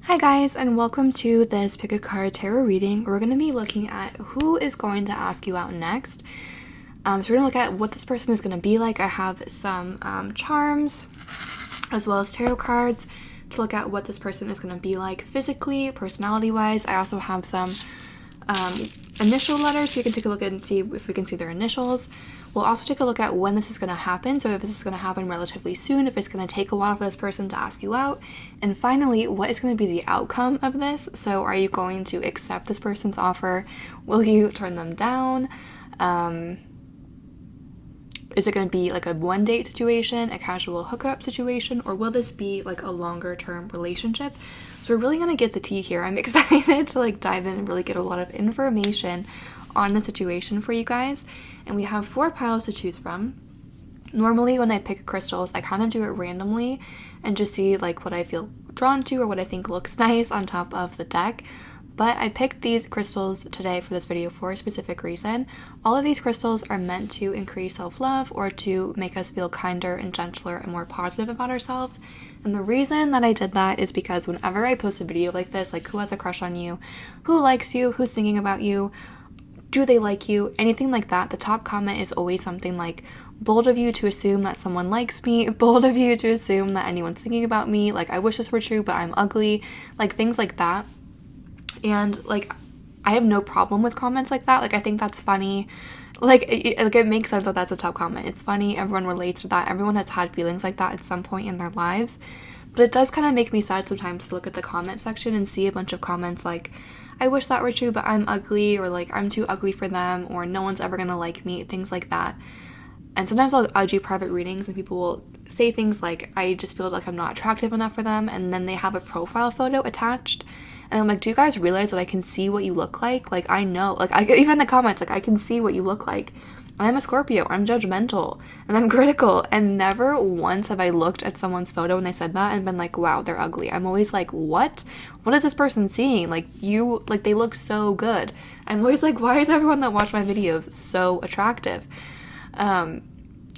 Hi guys, and welcome to this pick a card tarot reading. We're going to be looking at who is going to ask you out next. So we're going to look at what this person is going to be like. I have some charms as well as tarot cards to look at what this person is going to be like physically, personality-wise. I also have some initial letters so you can take a look and see if we can see their initials. We'll also take a look at when this is going to happen, so if this is going to happen relatively soon, if it's going to take a while for this person to ask you out, and finally, what is going to be the outcome of this? So are you going to accept this person's offer? Will you turn them down? Is it going to be like a one-date situation, a casual hookup situation, or will this be like a longer-term relationship? So we're really going to get the tea here. I'm excited to like dive in and really get a lot of information on the situation for you guys. And we have 4 piles to choose from. Normally when I pick crystals, I kind of do it randomly and just see like what I feel drawn to or what I think looks nice on top of the deck. But I picked these crystals today for this video for a specific reason. All of these crystals are meant to increase self-love or to make us feel kinder and gentler and more positive about ourselves. And the reason that I did that is because whenever I post a video like this, like who has a crush on you, who likes you, who's thinking about you, do they like you, anything like that, the top comment is always something like, bold of you to assume that someone likes me, bold of you to assume that anyone's thinking about me, like I wish this were true but I'm ugly, like things like that. And like I have no problem with comments like that. Like I think that's funny. Like it makes sense that that's a top comment. It's funny, everyone relates to that, everyone has had feelings like that at some point in their lives. But it does kind of make me sad sometimes to look at the comment section and see a bunch of comments like, I wish that were true but I'm ugly, or like I'm too ugly for them, or no one's ever gonna like me, things like that. And sometimes I'll do private readings and people will say things like, I just feel like I'm not attractive enough for them, and then they have a profile photo attached. And I'm like, do you guys realize that I can see what you look like? Like, I know, like, even in the comments, like, I can see what you look like. And I'm a Scorpio, I'm judgmental, and I'm critical, and never once have I looked at someone's photo when they said that and been like, wow, they're ugly. I'm always like, what? What is this person seeing? Like, they look so good. I'm always like, why is everyone that watch my videos so attractive? And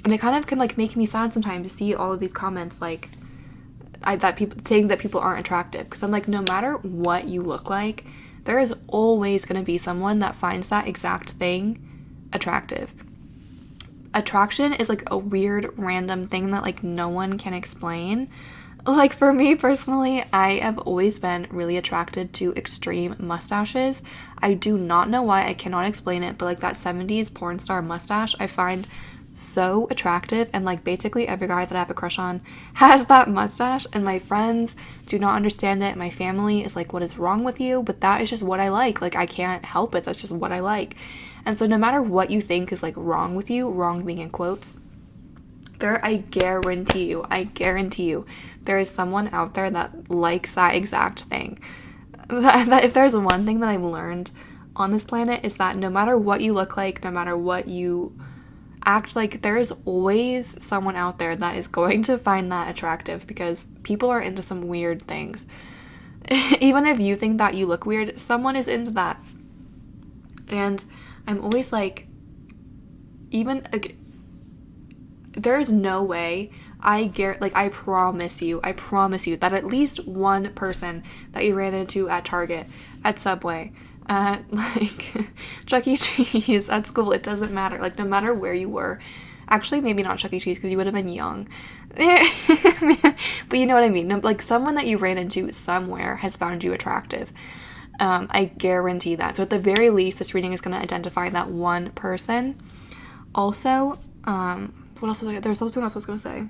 it kind of can, like, make me sad sometimes to see all of these comments, like, that people saying that people aren't attractive, because I'm like, no matter what you look like, there is always going to be someone that finds that exact thing attractive. Attraction is like a weird random thing that like no one can explain. Like for me personally, I have always been really attracted to extreme mustaches. I do not know why, I cannot explain it, but like that 70s porn star mustache I find so attractive, and like basically every guy that I have a crush on has that mustache, and my friends do not understand it. My family is like, what is wrong with you? But that is just what I like. Like I can't help it, that's just what I like. And so no matter what you think is like wrong with you, wrong being in quotes, I guarantee you there is someone out there that likes that exact thing. That if there's one thing that I've learned on this planet is that no matter what you look like, no matter what you act like, there is always someone out there that is going to find that attractive, because people are into some weird things. Even if you think that you look weird, someone is into that. And I'm always like, even like, there's no way, I promise you that at least one person that you ran into at Target, at Subway, at like Chuck E. Cheese, at school, it doesn't matter, like no matter where you were, actually maybe not Chuck E. Cheese because you would have been young, but you know what I mean, like someone that you ran into somewhere has found you attractive. I guarantee that. So at the very least, this reading is going to identify that one person. Also, what else was I, there was something else I was going to say.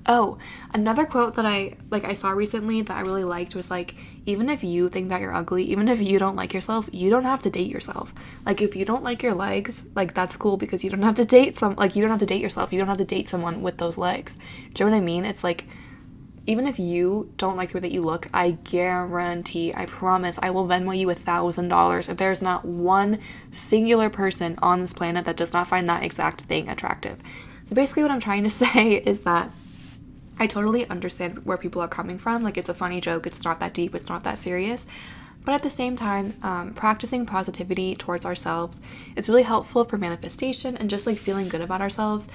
Oh, another quote that I saw recently that I really liked was like, even if you think that you're ugly, even if you don't like yourself, you don't have to date yourself. Like if you don't like your legs, like that's cool, because you don't have to date you don't have to date yourself. You don't have to date someone with those legs. Do you know what I mean? It's like, even if you don't like the way that you look, I guarantee, I promise, I will Venmo you $1,000 if there's not one singular person on this planet that does not find that exact thing attractive. So basically what I'm trying to say is that I totally understand where people are coming from. Like, it's a funny joke, it's not that deep, it's not that serious. But at the same time, practicing positivity towards ourselves is really helpful for manifestation and just like feeling good about ourselves.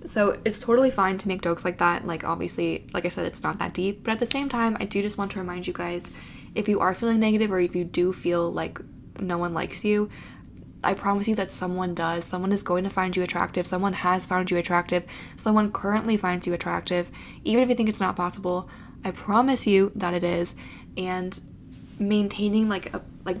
So it's totally fine to make jokes like that. Like, obviously, like I said, it's not that deep. But at the same time, I do just want to remind you guys, if you are feeling negative or if you do feel like no one likes you, I promise you that someone does. Someone is going to find you attractive. Someone has found you attractive. Someone currently finds you attractive. Even if you think it's not possible, I promise you that it is. And maintaining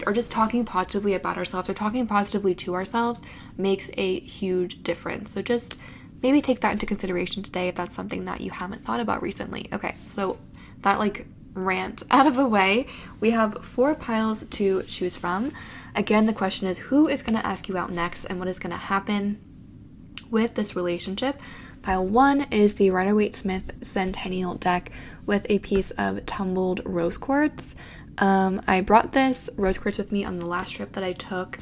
or just talking positively about ourselves or talking positively to ourselves makes a huge difference. So just maybe take that into consideration today if that's something that you haven't thought about recently. Okay, so that rant out of the way, we have 4 piles to choose from. Again, the question is, who is going to ask you out next and what is going to happen with this relationship? Pile 1 is the rider-waite-smith centennial deck with a piece of tumbled rose quartz. I brought this rose quartz with me on the last trip that I took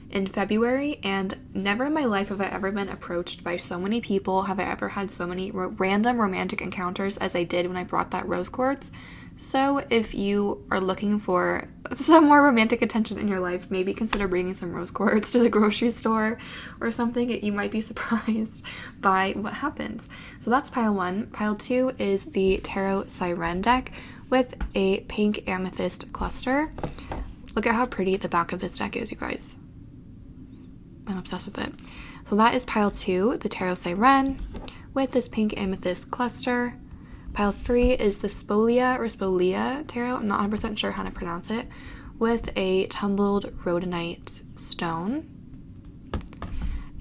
in February, and never in my life have I ever been approached by so many people, have I ever had so many random romantic encounters as I did when I brought that rose quartz. So if you are looking for some more romantic attention in your life, maybe consider bringing some rose quartz to the grocery store or something. You might be surprised by what happens. So that's pile 1. Pile 2 is the tarot sirène deck with a pink amethyst cluster. Look at how pretty the back of this deck is, you guys. I'm obsessed with it. So that is pile 2, the tarot sirène with this pink amethyst cluster. Pile 3 is the spolia tarot, I'm not 100% sure how to pronounce it, with a tumbled rhodonite stone.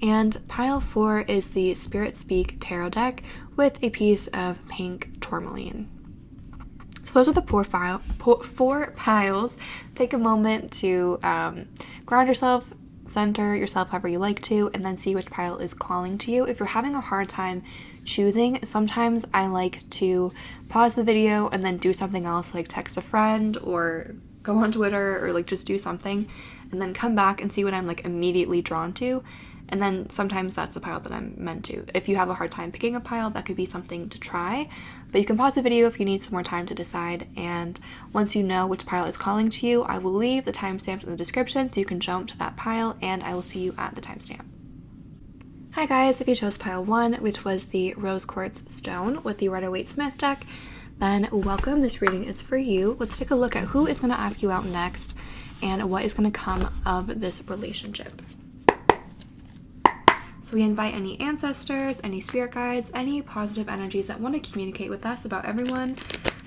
And pile 4 is the Spirit Speak tarot deck with a piece of pink tourmaline. So those are the 4 piles. Take a moment to ground yourself, center yourself however you like to, and then see which pile is calling to you. If you're having a hard time choosing, sometimes I like to pause the video and then do something else, like text a friend or go on Twitter or just do something, and then come back and see what I'm immediately drawn to. And then sometimes that's the pile that I'm meant to. If you have a hard time picking a pile, that could be something to try. But you can pause the video if you need some more time to decide. And once you know which pile is calling to you, I will leave the timestamps in the description so you can jump to that pile, and I will see you at the timestamp. Hi guys, if you chose pile 1, which was the rose quartz stone with the rider-waite-smith deck, then welcome. This reading is for you. Let's take a look at who is going to ask you out next and what is going to come of this relationship. So we invite any ancestors, any spirit guides, any positive energies that want to communicate with us about everyone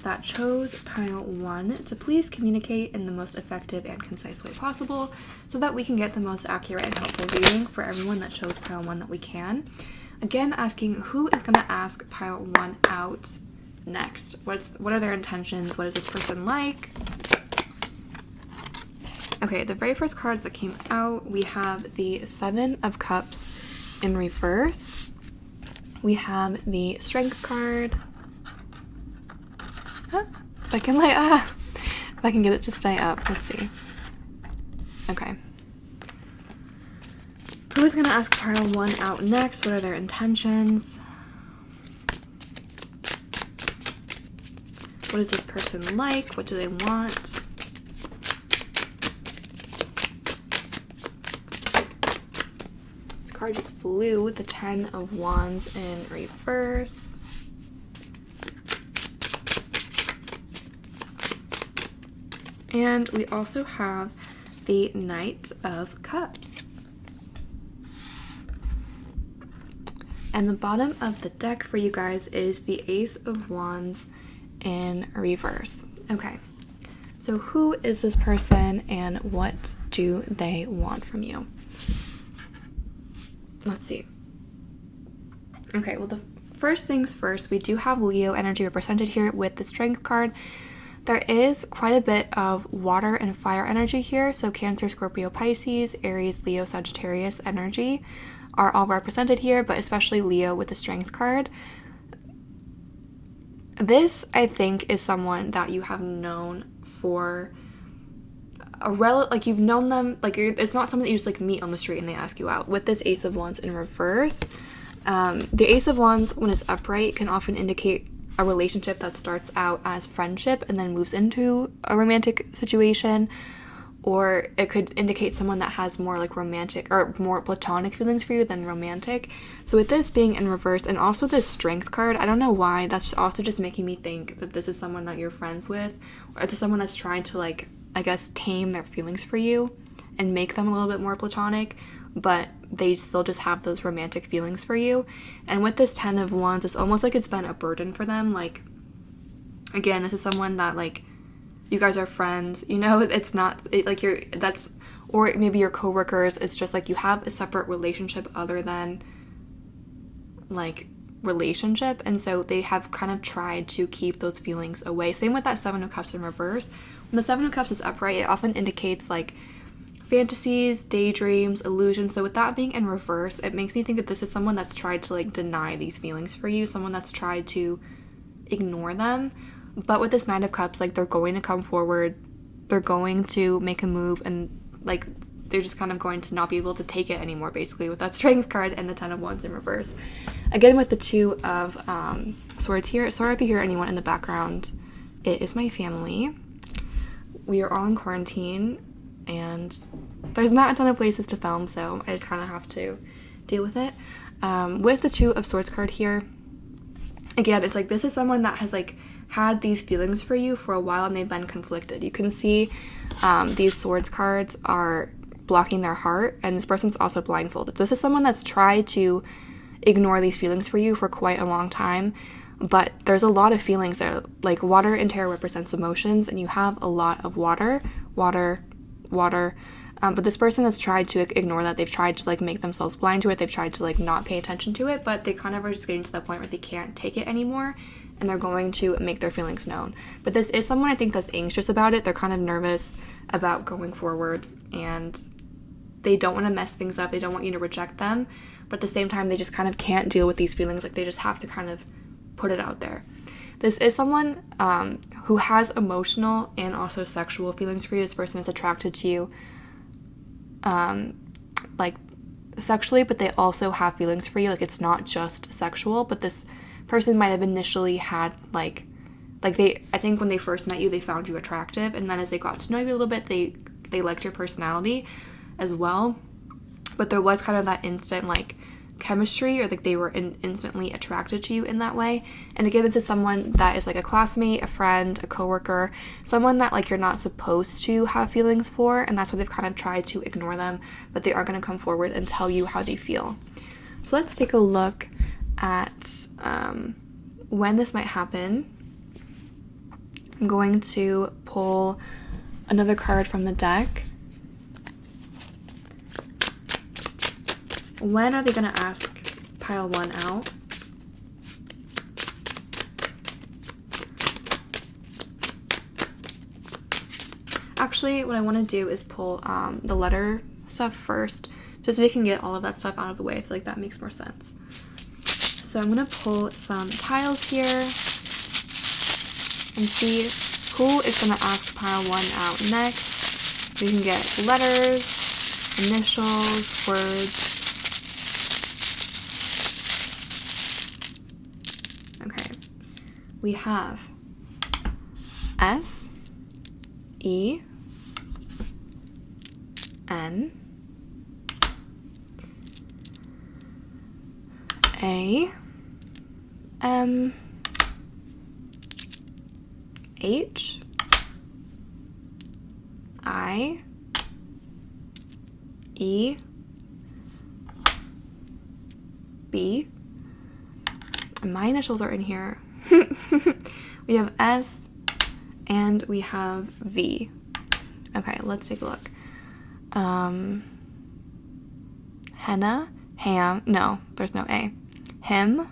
that chose pile 1 to please communicate in the most effective and concise way possible so that we can get the most accurate and helpful reading for everyone that chose pile 1 that we can. Again, asking who is going to ask pile 1 out next. What are their intentions? What is this person like? Okay, the very first cards that came out, we have the 7 of Cups in reverse. We have the Strength card. If I can get it to stay up. Let's see. Okay. Who is going to ask pile 1 out next? What are their intentions? What is this person like? What do they want? Card just flew with the 10 of Wands in reverse. And we also have the Knight of Cups. And the bottom of the deck for you guys is the Ace of Wands in reverse. Okay, so who is this person and what do they want from you? Let's see. Okay, well, the first things first, we do have Leo energy represented here with the Strength card. There is quite a bit of water and fire energy here, so Cancer, Scorpio, Pisces, Aries, Leo, Sagittarius energy are all represented here, but especially Leo with the Strength card. This, I think, is someone that you have known for you've known them, it's not someone that you just meet on the street and they ask you out. With this Ace of Wands in reverse, the Ace of Wands, when it's upright, can often indicate a relationship that starts out as friendship and then moves into a romantic situation, or it could indicate someone that has more like romantic or more platonic feelings for you than romantic. So with this being in reverse, and also the strength card, I don't know why, that's also just making me think that this is someone that you're friends with, or it's someone that's trying to, like, I guess, tame their feelings for you and make them a little bit more platonic, but they still just have those romantic feelings for you. And with this 10 of Wands, it's almost like it's been a burden for them. Like, again, this is someone that, like, you guys are friends, you know, it's not like or maybe your coworkers, it's just like you have a separate relationship other than like relationship, and so they have kind of tried to keep those feelings away. Same with that 7 of Cups in reverse. When the 7 of Cups is upright, it often indicates like fantasies, daydreams, illusions. So with that being in reverse, it makes me think that this is someone that's tried to like deny these feelings for you, someone that's tried to ignore them. But with this 9 of Cups, like, they're going to come forward, they're going to make a move, and like they're just kind of going to not be able to take it anymore, basically, with that Strength card and the 10 of Wands in reverse. Again, with the 2 of Swords here, sorry if you hear anyone in the background, it is my family. We are all in quarantine, and there's not a ton of places to film, so I just kind of have to deal with it. With the 2 of Swords card here, again, it's like this is someone that has like had these feelings for you for a while, and they've been conflicted. You can see these Swords cards are blocking their heart, and this person's also blindfolded. This is someone that's tried to ignore these feelings for you for quite a long time, but there's a lot of feelings there. Like, water in tarot represents emotions, and you have a lot of water. But this person has tried to ignore that. They've tried to like make themselves blind to it. They've tried to like not pay attention to it, but they kind of are just getting to the point where they can't take it anymore, and they're going to make their feelings known. But this is someone I think that's anxious about it. They're kind of nervous about going forward, and they don't want to mess things up. They don't want you to reject them, but at the same time, they just kind of can't deal with these feelings. Like, they just have to kind of put it out there. This is someone who has emotional and also sexual feelings for you. This person is attracted to you like sexually, but they also have feelings for you. Like, it's not just sexual, but this person might have initially had like they, I think when they first met you, they found you attractive, and then as they got to know you a little bit, they liked your personality as well. But there was kind of that instant like chemistry, or like they were instantly attracted to you in that way. And again, this is someone that is like a classmate, a friend, a coworker, someone that like you're not supposed to have feelings for, and that's why they've kind of tried to ignore them, but they are going to come forward and tell you how they feel. So let's take a look at when this might happen. I'm going to pull another card from the deck. When are they going to ask pile 1 out? Actually, what I want to do is pull the letter stuff first, just so we can get all of that stuff out of the way. I feel like that makes more sense. So I'm going to pull some tiles here and see who is going to ask pile 1 out next. We can get letters, initials, words. Okay, we have S, E, N, A, M, H, I, E, B, and my initials are in here. We have S and we have V. Okay, let's take a look. Henna, ham, no, there's no A. Him,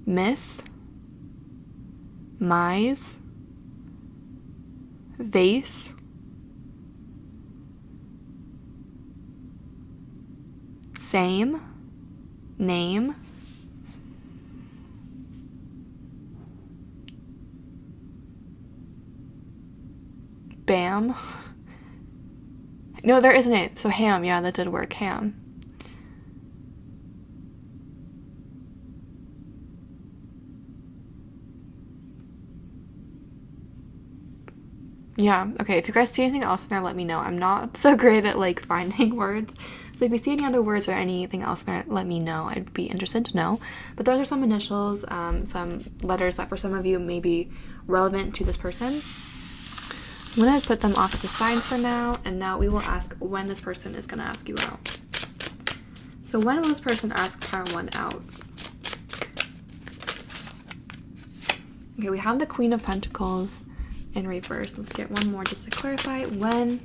miss, mise, vase, same, name, bam. No, there isn't it. So ham, yeah, that did work. Ham. Yeah, okay, if you guys see anything else in there, let me know. I'm not so great at, like, finding words. So if you see any other words or anything else in there, let me know. I'd be interested to know. But those are some initials, some letters that for some of you may be relevant to this person. So I'm going to put them off to the side for now, and now we will ask when this person is going to ask you out. So when will this person ask pile 1 out? Okay, we have the Queen of Pentacles in reverse. Let's get one more just to clarify. When?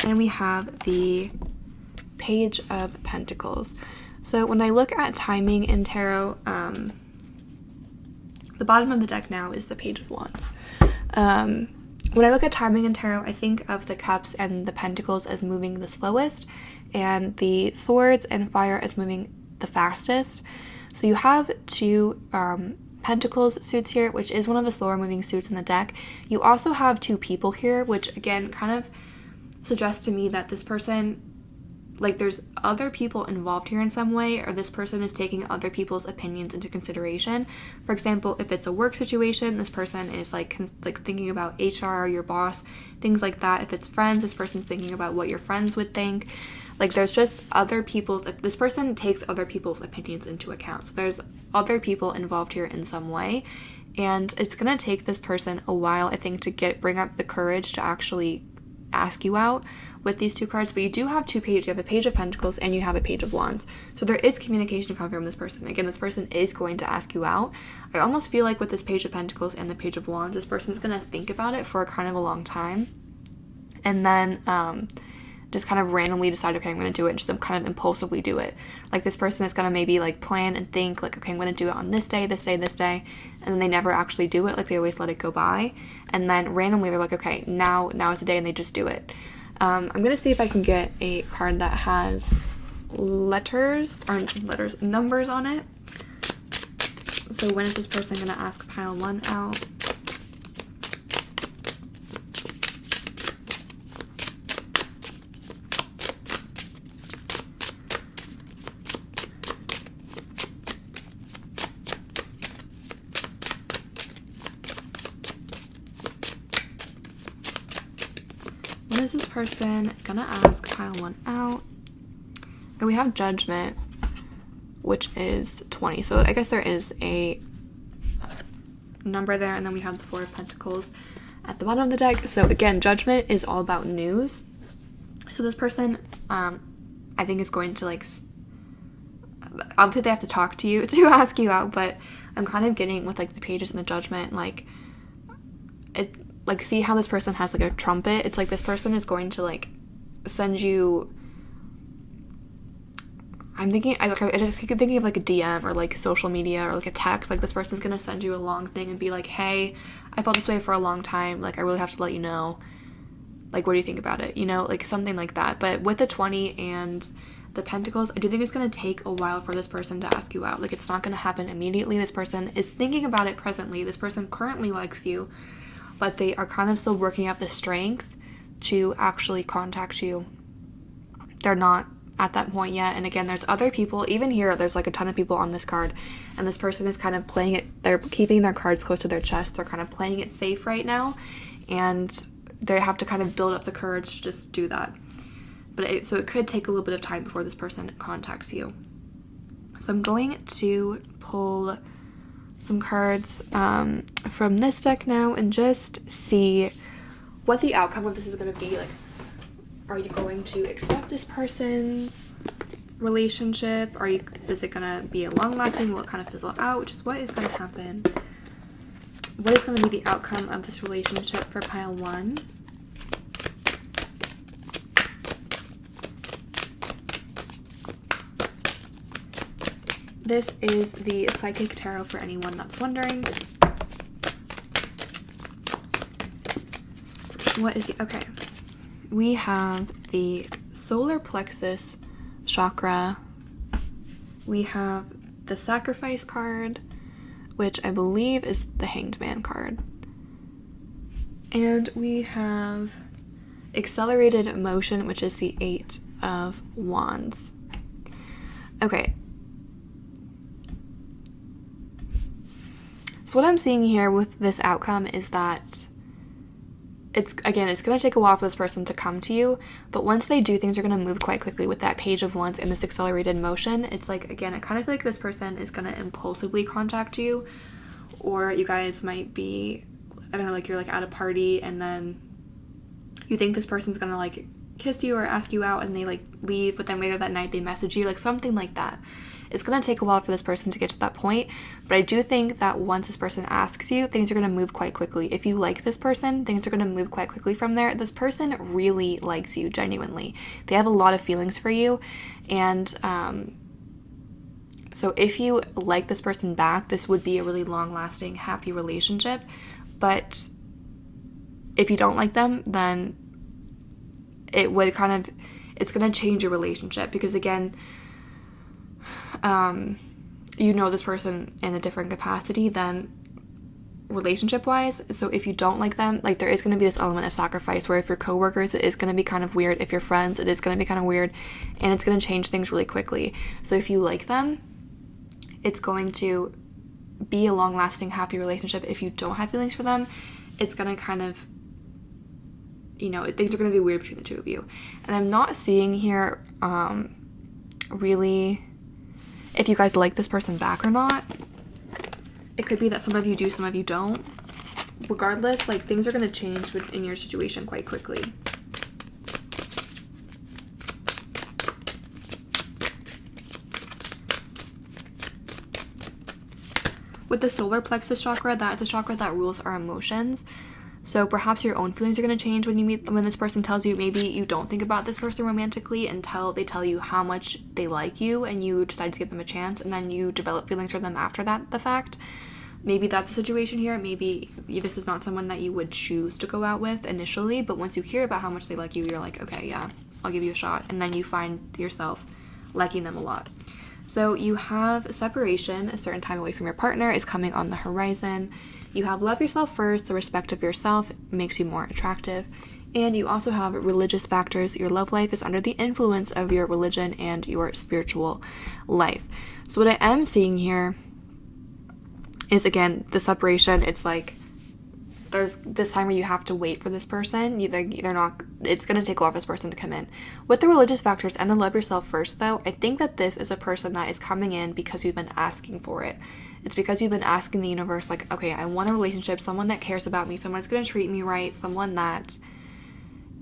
And we have the Page of Pentacles. So when I look at timing in tarot, the bottom of the deck now is the Page of Wands. When I look at timing in tarot, I think of the Cups and the Pentacles as moving the slowest, and the Swords and Fire as moving the fastest. So you have 2 Pentacles suits here, which is one of the slower moving suits in the deck. You also have 2 people here, which again kind of suggests to me that this person, like, there's other people involved here in some way, or this person is taking other people's opinions into consideration. For example, if it's a work situation, this person is like thinking about HR, your boss, things like that. If it's friends, this person's thinking about what your friends would think. Like, there's just other people's, this person takes other people's opinions into account. So there's other people involved here in some way, and it's gonna take this person a while, I think, to bring up the courage to actually ask you out with these 2 cards. But you do have 2 pages. You have a Page of Pentacles and you have a Page of Wands. So there is communication coming from this person. Again, this person is going to ask you out. I almost feel like with this Page of Pentacles and the Page of Wands, this person's gonna think about it for kind of a long time, and then just kind of randomly decide, okay, I'm going to do it, and just kind of impulsively do it. Like, this person is going to maybe, like, plan and think, like, okay, I'm going to do it on this day, this day, this day, and then they never actually do it. Like, they always let it go by, and then randomly they're like, okay, now is the day, and they just do it. I'm going to see if I can get a card that has numbers on it. So when is this person going to ask pile 1 out? When is this person gonna ask pile 1 out? And we have Judgment, which is 20. So I guess there is a number there, and then we have the 4 of Pentacles at the bottom of the deck. So again, Judgment is all about news. So this person, I think, is going to, like, obviously they have to talk to you to ask you out, but I'm kind of getting with, like, the pages and the Judgment, like, it, like, see how this person has, like, a trumpet? It's like this person is going to, like, send you, I just keep thinking of, like, a DM or, like, social media or, like, a text. Like, this person's gonna send you a long thing and be like, hey, I felt this way for a long time, like, I really have to let you know, like, what do you think about it? You know, like, something like that. But with the 20 and the Pentacles, I do think it's going to take a while for this person to ask you out. Like, it's not going to happen immediately. This person is thinking about it presently. This person currently likes you, but they are kind of still working up the strength to actually contact you. They're not at that point yet. And again, there's other people. Even here, there's, like, a ton of people on this card, and this person is kind of playing it. They're keeping their cards close to their chest. They're kind of playing it safe right now, and they have to kind of build up the courage to just do that. But so it could take a little bit of time before this person contacts you. So I'm going to pull some cards from this deck now and just see what the outcome of this is going to be. Like, are you going to accept this person's relationship? Is it going to be a long-lasting? Will it kind of fizzle out? Which is what is going to happen? What is going to be the outcome of this relationship for pile 1? This is the Psychic Tarot for anyone that's wondering. What is the... Okay. We have the solar plexus chakra. We have the Sacrifice card, which I believe is the Hanged Man card. And we have Accelerated Emotion, which is the 8 of Wands. Okay. So what I'm seeing here with this outcome is that it's going to take a while for this person to come to you, but once they do, things are going to move quite quickly with that Page of Wands and this accelerated motion. It's like, again, I kind of feel like this person is going to impulsively contact you, or you guys might be, I don't know, like you're like at a party and then you think this person's going to like kiss you or ask you out and they like leave, but then later that night they message you, like something like that. It's going to take a while for this person to get to that point, but I do think that once this person asks you, things are going to move quite quickly. If you like this person, things are going to move quite quickly from there. This person really likes you genuinely. They have a lot of feelings for you, and so if you like this person back, this would be a really long-lasting, happy relationship. But if you don't like them, then it would kind of, it's going to change your relationship, because again, you know this person in a different capacity than relationship wise. So if you don't like them, like there is going to be this element of sacrifice, where if you're coworkers, it is going to be kind of weird. If you're friends, it is going to be kind of weird, and it's going to change things really quickly. So if you like them, it's going to be a long lasting, happy relationship. If you don't have feelings for them, it's going to kind of, you know, things are going to be weird between the two of you. And I'm not seeing here really if you guys like this person back or not. It could be that some of you do, some of you don't. Regardless, like things are going to change in your situation quite quickly. With the solar plexus chakra, that's a chakra that rules our emotions. So perhaps your own feelings are going to change when this person tells you, maybe you don't think about this person romantically until they tell you how much they like you and you decide to give them a chance, and then you develop feelings for them after the fact. Maybe that's the situation here. Maybe this is not someone that you would choose to go out with initially, but once you hear about how much they like you, you're like, okay, yeah, I'll give you a shot. And then you find yourself liking them a lot. So you have separation, a certain time away from your partner is coming on the horizon. You have love yourself first, the respect of yourself makes you more attractive. And you also have religious factors. Your love life is under the influence of your religion and your spiritual life. So what I am seeing here is, again, the separation. It's like there's this time where you have to wait for this person. It's going to take a while for this person to come in. With the religious factors and the love yourself first, though, I think that this is a person that is coming in because you've been asking for it. It's because you've been asking the universe, like, okay, I want a relationship, someone that cares about me, someone that's going to treat me right, someone that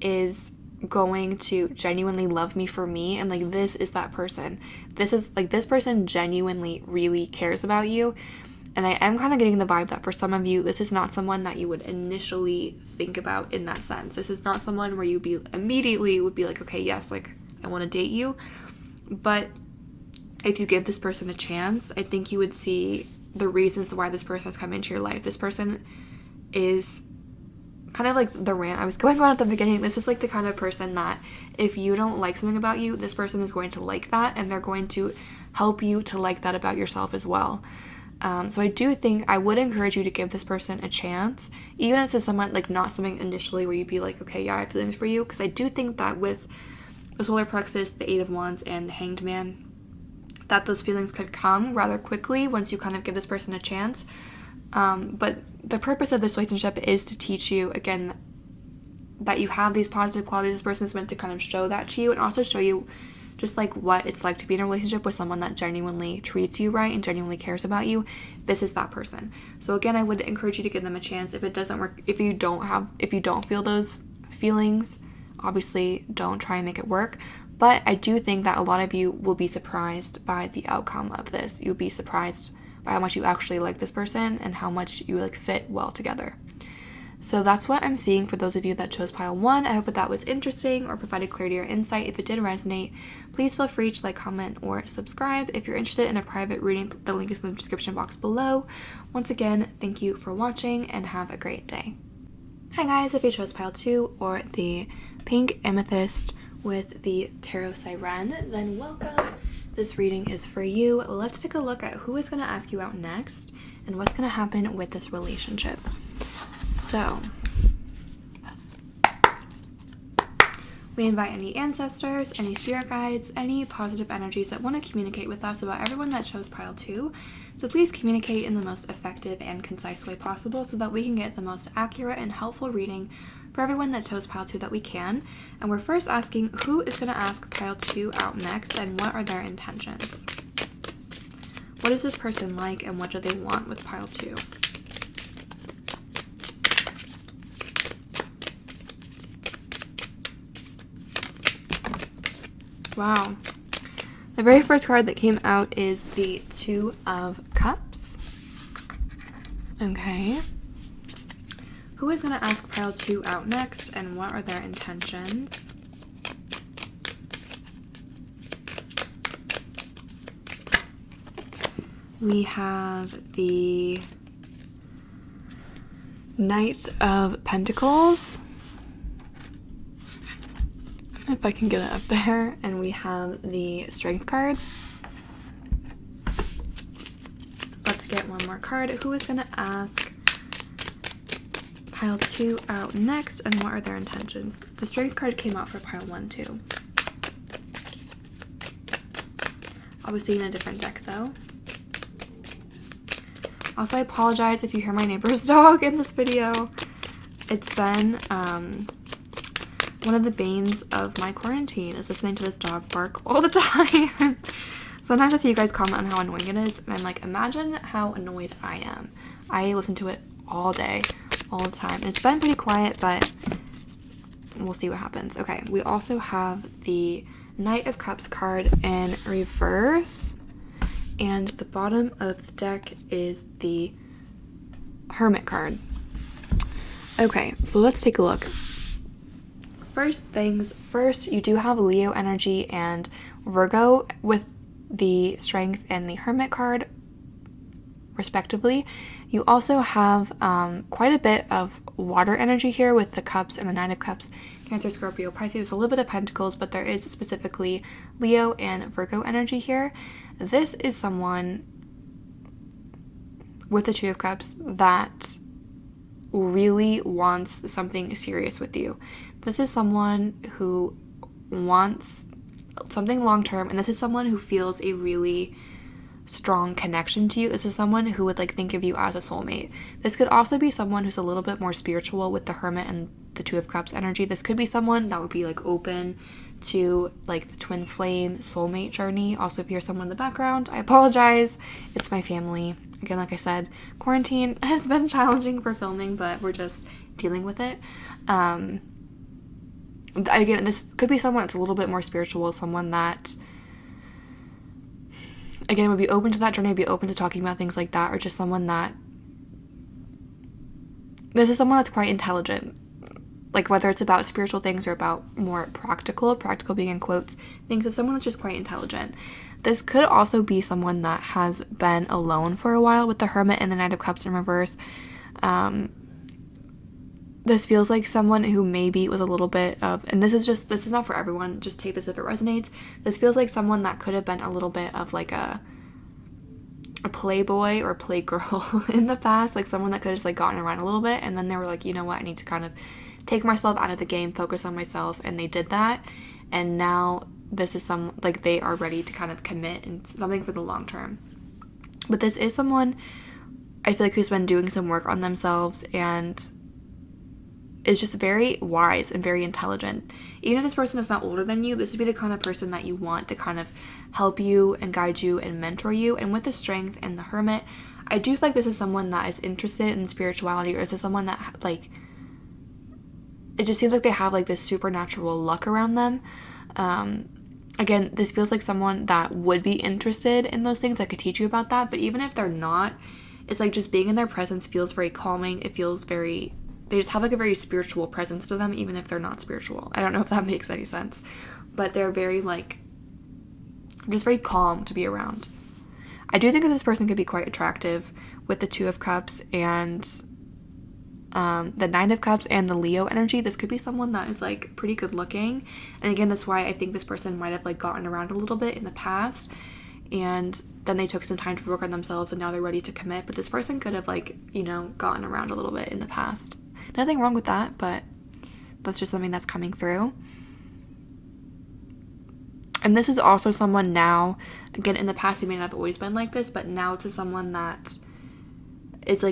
is going to genuinely love me for me, and like this is that person. This person genuinely really cares about you. And I am kind of getting the vibe that for some of you, this is not someone that you would initially think about in that sense. This is not someone where you immediately would be like, okay, yes, like I want to date you. But if you give this person a chance, I think you would see the reasons why this person has come into your life. This person is kind of like the rant I was going on at the beginning. This is like the kind of person that if you don't like something about you, this person is going to like that, and they're going to help you to like that about yourself as well. So I do think I would encourage you to give this person a chance, even if it's someone like not something initially where you'd be like, okay, yeah, I have feelings for you, because I do think that with the solar plexus, the 8 of Wands, and the Hanged Man, that those feelings could come rather quickly once you kind of give this person a chance. But the purpose of this relationship is to teach you, again, that you have these positive qualities. This person is meant to kind of show that to you, and also show you just like what it's like to be in a relationship with someone that genuinely treats you right and genuinely cares about you. This is that person. So again, I would encourage you to give them a chance. If it doesn't work, if you don't feel those feelings, obviously don't try and make it work. But I do think that a lot of you will be surprised by the outcome of this. You'll be surprised by how much you actually like this person and how much you like fit well together. So that's what I'm seeing for those of you that chose pile 1. I hope that was interesting or provided clarity or insight. If it did resonate, please feel free to like, comment, or subscribe. If you're interested in a private reading, the link is in the description box below. Once again, thank you for watching and have a great day. Hi guys, if you chose pile 2 or the pink amethyst with the tarot sirène, then welcome. This reading is for you. Let's take a look at who is going to ask you out next and what's going to happen with this relationship. So, we invite any ancestors, any spirit guides, any positive energies that want to communicate with us about everyone that chose pile 2. So please communicate in the most effective and concise way possible so that we can get the most accurate and helpful reading for everyone that chose pile 2 that we can. And we're first asking who is going to ask pile 2 out next and what are their intentions. What is this person like and what do they want with pile 2? Wow. The very first card that came out is the 2 of Cups. Okay. Who is going to ask pile 2 out next and what are their intentions? We have the Knight of Pentacles. If I can get it up there. And we have the Strength card. Let's get one more card. Who is going to ask pile 2 out next and what are their intentions? The Strength card came out for pile 1 too. Obviously in a different deck though. Also, I apologize if you hear my neighbor's dog in this video. It's been one of the banes of my quarantine is listening to this dog bark all the time. Sometimes I see you guys comment on how annoying it is, and I'm like, imagine how annoyed I am. I listen to it all day, all the time. And it's been pretty quiet, but we'll see what happens. Okay, we also have the Knight of Cups card in reverse. And the bottom of the deck is the Hermit card. Okay, so let's take a look. First things first, you do have Leo energy and Virgo with the Strength and the Hermit card, respectively. You also have quite a bit of water energy here with the Cups and the Nine of Cups, Cancer, Scorpio, Pisces. There's a little bit of Pentacles, but there is specifically Leo and Virgo energy here. This is someone with the Two of Cups that really wants something serious with you. This is someone who wants something long-term, and this is someone who feels a really strong connection to you. This is someone who would think of you as a soulmate. This could also be someone who's a little bit more spiritual with the Hermit and the Two of Cups energy. This could be someone that would be open to the twin flame soulmate journey. Also, if you're someone in the background, I apologize. It's my family. Again, like I said, quarantine has been challenging for filming, but we're just dealing with it. Again, this could be someone that's a little bit more spiritual, someone that, again, would be open to that journey, be open to talking about things like that, or just someone that, this is someone that's quite intelligent. Whether it's about spiritual things or about more practical being in quotes, things, is someone that's just quite intelligent. This could also be someone that has been alone for a while with the Hermit and the Knight of Cups in reverse. This feels like someone who maybe was a little bit of, and this is not for everyone, just take this if it resonates. This feels like someone that could have been a little bit of a playboy or playgirl in the past, someone that could have just gotten around a little bit, and then they were like, you know what, I need to kind of take myself out of the game, focus on myself, and they did that, and now this is they are ready to kind of commit and something for the long term. But this is someone, I feel who's been doing some work on themselves and is just very wise and very intelligent. Even if this person is not older than you, this would be the kind of person that you want to kind of help you and guide you and mentor you. And with the Strength and the Hermit, I do feel this is someone that is interested in spirituality, or is this someone that it just seems like they have this supernatural luck around them. Again, this feels like someone that would be interested in those things, that could teach you about that. But even if they're not, it's just being in their presence feels very calming. It feels very, they just have a very spiritual presence to them, even if they're not spiritual. I don't know if that makes any sense, but they're very just very calm to be around. I do think that this person could be quite attractive with the Two of Cups and the Nine of Cups and the Leo energy. This could be someone that is pretty good looking, and again, that's why I think this person might have gotten around a little bit in the past, and then they took some time to work on themselves and now they're ready to commit. But this person could have gotten around a little bit in the past. Nothing wrong with that, but that's just something that's coming through. And this is also someone now, again, in the past, he may not have always been like this, but now it's someone that is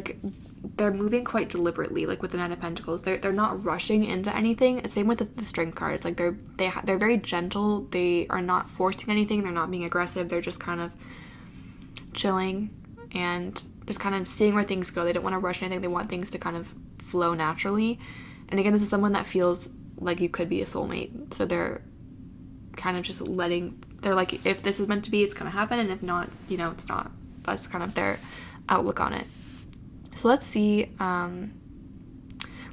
they're moving quite deliberately, like with the Nine of Pentacles. They're not rushing into anything. Same with the Strength card. It's like they're very gentle. They are not forcing anything. They're not being aggressive. They're just kind of chilling and just kind of seeing where things go. They don't want to rush anything. They want things to kind of flow naturally. And again, this is someone that feels like you could be a soulmate. So they're kind of just they're like, if this is meant to be, it's going to happen. And if not, you know, it's not. That's kind of their outlook on it. So let's see,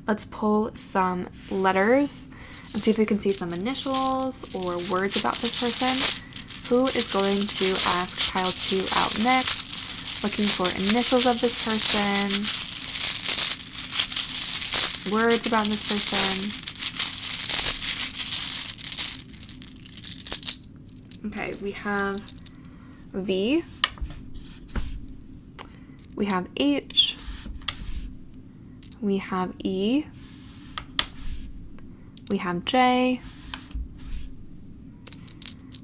let's pull some letters and see if we can see some initials or words about this person. Who is going to ask pile 2 out next? Looking for initials of this person, words about this person. Okay, we have V, we have H, we have E, we have J,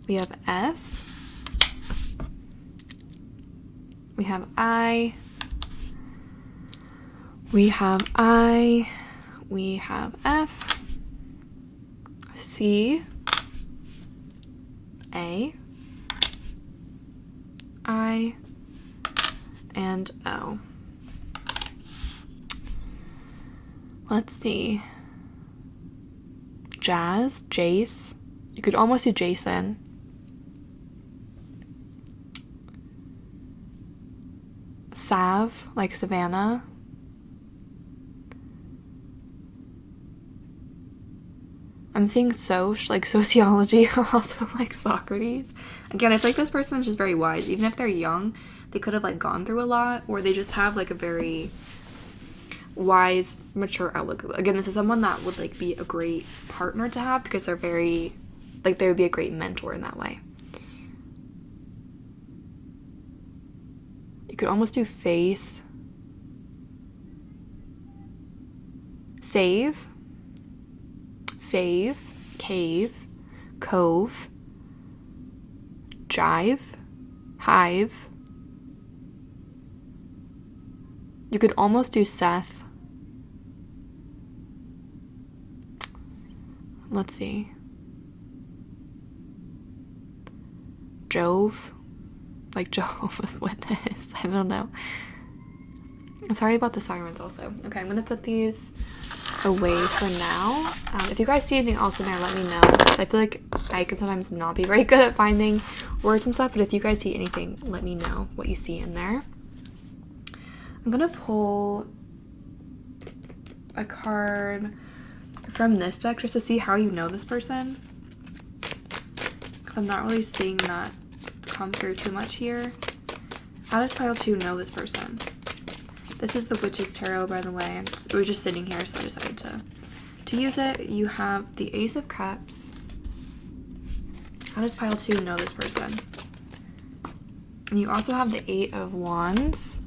we have S, we have I, we have I, we have F, C, A, I, and O. Let's see. Jazz, Jace. You could almost do Jason. Sav, like Savannah. I'm seeing Soch, like sociology, also like Socrates. Again, it's like this person is just very wise. Even if they're young, they could have like gone through a lot, or they just have like a very wise, mature outlook. Again, this is someone that would like be a great partner to have because they're very, like they would be a great mentor in that way. You could almost do Faith. Save. Fave, Cave, Cove, Jive, Hive. You could almost do Seth. Let's see. Jove, like Jehovah's Witness. I don't know. Sorry about the sirens also. Okay, I'm gonna put these away for now. If you guys see anything else in there, let me know. I feel like I can sometimes not be very good at finding words and stuff, but if you guys see anything, let me know what you see in there. I'm gonna pull a card from this deck just to see how you know this person, because I'm not really seeing that come through too much here. How does pile 2 know this person? This is the Witch's Tarot, by the way. It was just sitting here, so I decided to use it. You have the Ace of Cups. How does pile 2 know this person? And you also have the 8 of Wands.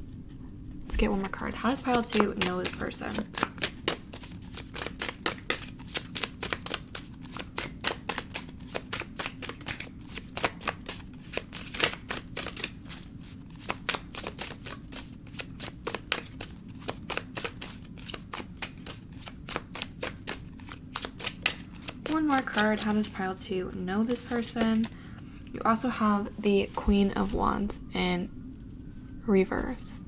Let's get one more card. How does pile 2 know this person? One more card. How does pile 2 know this person? You also have the Queen of Wands in reverse.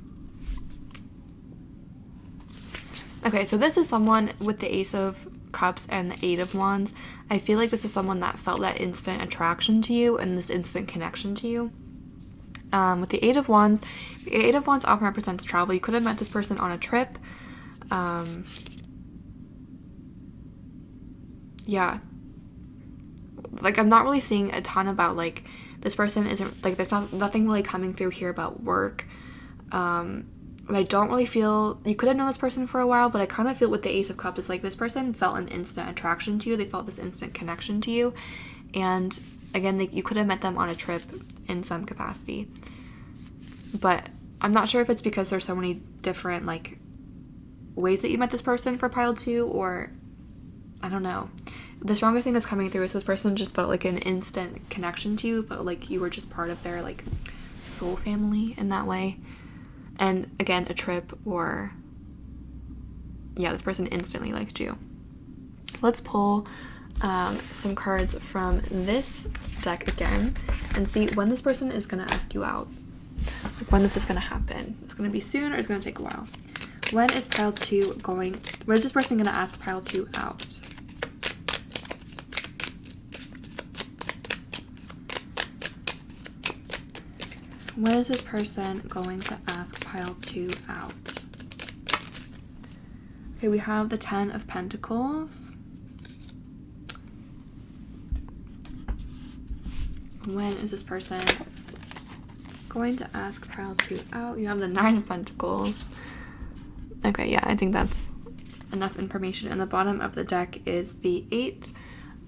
Okay, so this is someone with the Ace of Cups and the 8 of Wands. I feel like this is someone that felt that instant attraction to you and this instant connection to you. With the 8 of Wands often represents travel. You could have met this person on a trip. Yeah. Like, I'm not really seeing a ton about, like, this person isn't, like, there's nothing really coming through here about work. But I don't really feel, you could have known this person for a while, but I kind of feel with the Ace of Cups, it's like this person felt an instant attraction to you. They felt this instant connection to you. And again, you could have met them on a trip in some capacity. But I'm not sure if it's because there's so many different, like, ways that you met this person for pile 2, or I don't know. The strongest thing that's coming through is this person just felt like an instant connection to you, felt like you were just part of their, like, soul family in that way. And again, a trip or yeah, this person instantly liked you. Let's pull some cards from this deck again and see when this person is going to ask you out. Like when this is going to happen. It's going to be soon or it's going to take a while. When is pile 2 going? When is this person going to ask pile 2 out? When is this person going to ask pile 2 out? Okay, we have the 10 of Pentacles. When is this person going to ask pile 2 out? You have the 9 of Pentacles. Okay, yeah, I think that's enough information. And the bottom of the deck is the 8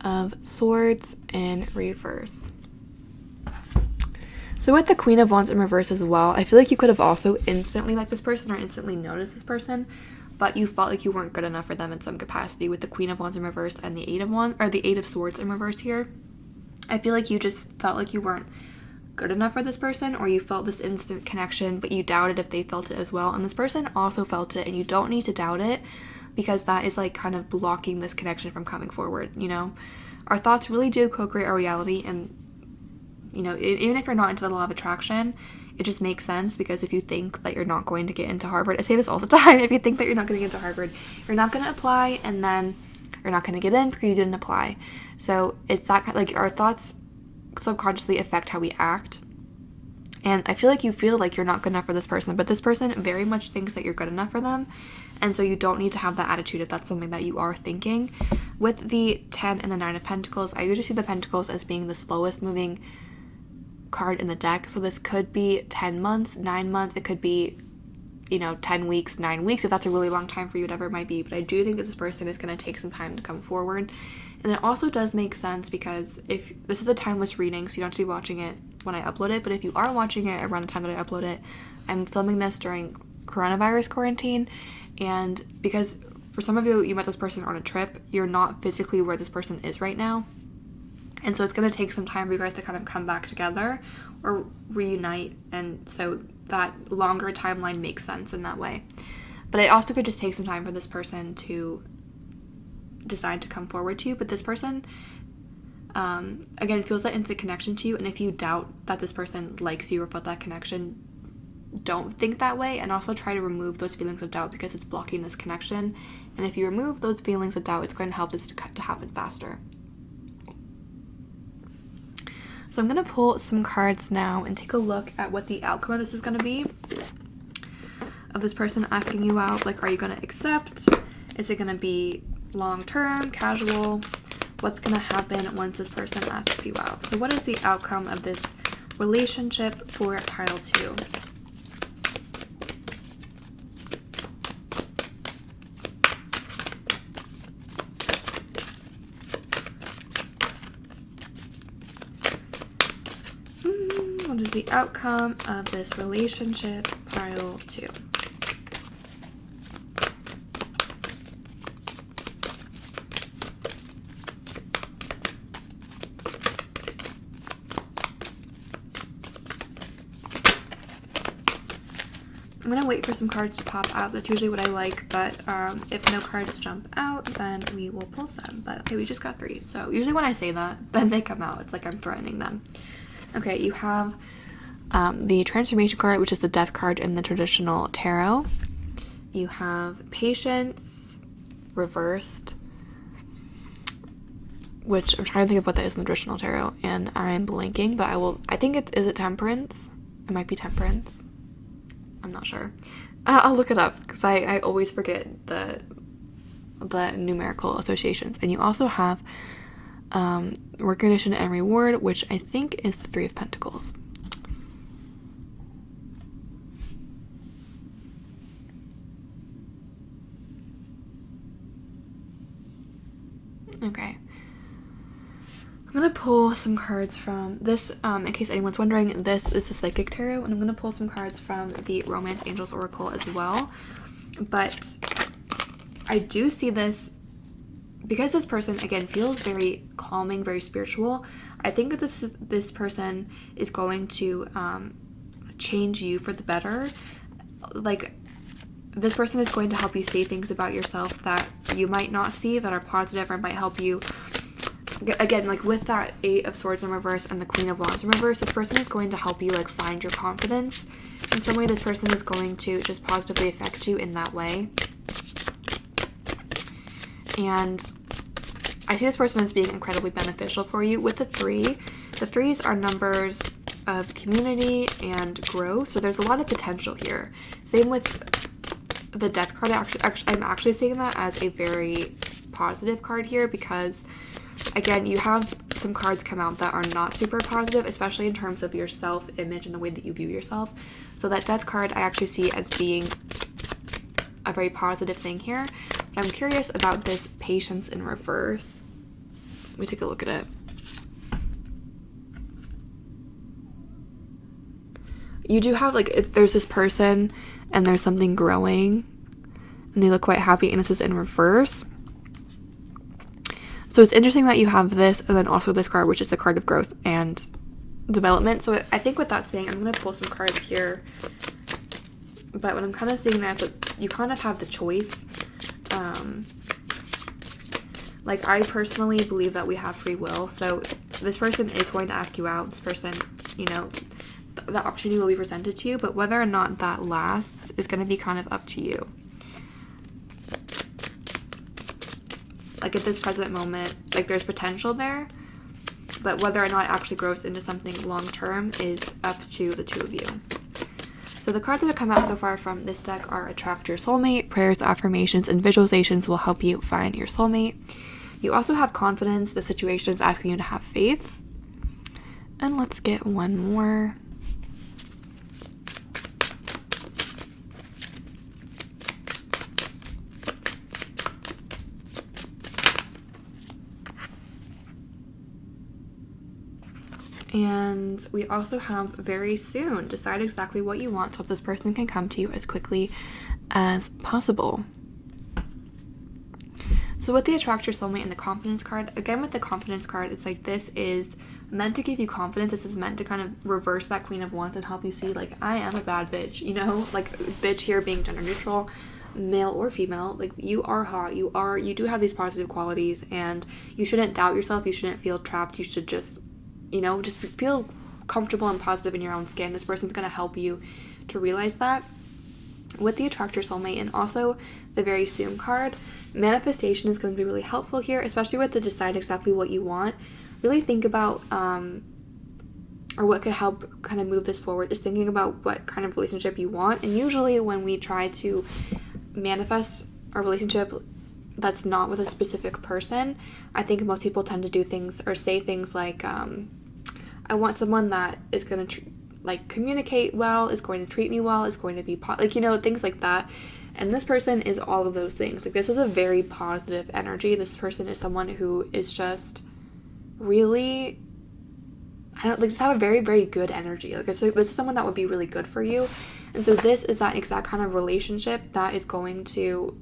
of Swords in reverse. So with the Queen of Wands in reverse as well, I feel like you could have also instantly liked this person or instantly noticed this person, but you felt like you weren't good enough for them in some capacity with the Queen of Wands in reverse and the 8 of Wands, or the 8 of Swords in reverse here. I feel like you just felt like you weren't good enough for this person, or you felt this instant connection, but you doubted if they felt it as well. And this person also felt it, and you don't need to doubt it because that is like kind of blocking this connection from coming forward, you know? Our thoughts really do co-create our reality, and you know, even if you're not into the law of attraction, it just makes sense because if you think that you're not going to get into Harvard, I say this all the time, if you think that you're not going to get into Harvard, you're not going to apply, and then you're not going to get in because you didn't apply. So it's that kind of, like, our thoughts subconsciously affect how we act. And I feel like you feel like you're not good enough for this person, but this person very much thinks that you're good enough for them. And so you don't need to have that attitude if that's something that you are thinking. With the 10 and the 9 of Pentacles, I usually see the Pentacles as being the slowest moving card in the deck. So this could be 10 months, 9 months. It could be, you know, 10 weeks, 9 weeks, if that's a really long time for you, whatever it might be. But I do think that this person is going to take some time to come forward. And it also does make sense because if this is a timeless reading, so you don't have to be watching it when I upload it, but if you are watching it around the time that I upload it, I'm filming this during coronavirus quarantine, and because for some of you, you met this person on a trip, you're not physically where this person is right now, and so it's going to take some time for you guys to kind of come back together or reunite, and so that longer timeline makes sense in that way. But it also could just take some time for this person to decide to come forward to you. But this person, again, feels that instant connection to you, and if you doubt that this person likes you or felt that connection, don't think that way, and also try to remove those feelings of doubt because it's blocking this connection. And if you remove those feelings of doubt, it's going to help this to happen faster. So I'm going to pull some cards now and take a look at what the outcome of this is going to be. Of this person asking you out, like, are you going to accept? Is it going to be long-term, casual? What's going to happen once this person asks you out? So what is the outcome of this relationship for pile 2? What is the outcome of this relationship, pile 2? I'm going to wait for some cards to pop out. That's usually what I like, but if no cards jump out, then we will pull some. But okay, we just got 3. So usually when I say that, then they come out. It's like I'm threatening them. Okay, you have the transformation card, which is the death card in the traditional tarot. You have patience reversed, which I'm trying to think of what that is in the traditional tarot, and I'm blanking, but I think is it temperance? It might be temperance. I'm not sure. I'll look it up because I always forget the numerical associations. And you also have recognition and reward, which I think is the 3 of Pentacles. Okay. I'm going to pull some cards from this, in case anyone's wondering, this is the Psychic Tarot, and I'm going to pull some cards from the Romance Angels Oracle as well. But I do see this, because this person, again, feels very calming, very spiritual. I think that this person is going to change you for the better. Like, this person is going to help you see things about yourself that you might not see, that are positive, or might help you. Again, like with that 8 of Swords in reverse and the Queen of Wands in reverse, this person is going to help you like find your confidence. In some way, this person is going to just positively affect you in that way. And I see this person as being incredibly beneficial for you. With the 3, the 3s are numbers of community and growth, so there's a lot of potential here. Same with the Death card. I'm actually seeing that as a very positive card here, because again, you have some cards come out that are not super positive, especially in terms of your self-image and the way that you view yourself. So that Death card I actually see as being a very positive thing here. But I'm curious about this Patience in reverse. Let me take a look at it. You do have, like, if there's this person and there's something growing and they look quite happy, and this is in reverse. So it's interesting that you have this and then also this card, which is the card of growth and development. So I think what that's saying, I'm going to pull some cards here, but what I'm kind of seeing there is that you kind of have the choice. Like, I personally believe that we have free will. So this person is going to ask you out. This person, you know, the opportunity will be presented to you, but whether or not that lasts is going to be kind of up to you. Like, at this present moment, like, there's potential there, but whether or not it actually grows into something long-term is up to the 2 of you. So the cards that have come out so far from this deck are Attract Your Soulmate, Prayers, Affirmations, and Visualizations will help you find your soulmate. You also have Confidence. The situation is asking you to have faith. And let's get one more. And we also have Very Soon. Decide exactly what you want so this person can come to you as quickly as possible. So with the Attract Your Soulmate and the Confidence card, again with the Confidence card, it's like this is meant to give you confidence. This is meant to kind of reverse that Queen of Wands and help you see, like, I am a bad bitch, you know? Like, bitch here being gender neutral, male or female. Like, you are hot, you do have these positive qualities, and you shouldn't doubt yourself, you shouldn't feel trapped, you should just, you know, just feel comfortable and positive in your own skin. This person's going to help you to realize that. With the Attract Your Soulmate and also the Very Soon card, manifestation is going to be really helpful here, especially with the Decide Exactly What You Want. Really think about, or what could help kind of move this forward, is thinking about what kind of relationship you want. And usually when we try to manifest a relationship that's not with a specific person, I think most people tend to do things or say things like, I want someone that is going to communicate well, is going to treat me well, is going to be like, you know, things like that. And this person is all of those things. Like, this is a very positive energy. This person is someone who is just really, just have a very, very good energy. Like, this is someone that would be really good for you. And so this is that exact kind of relationship that is going to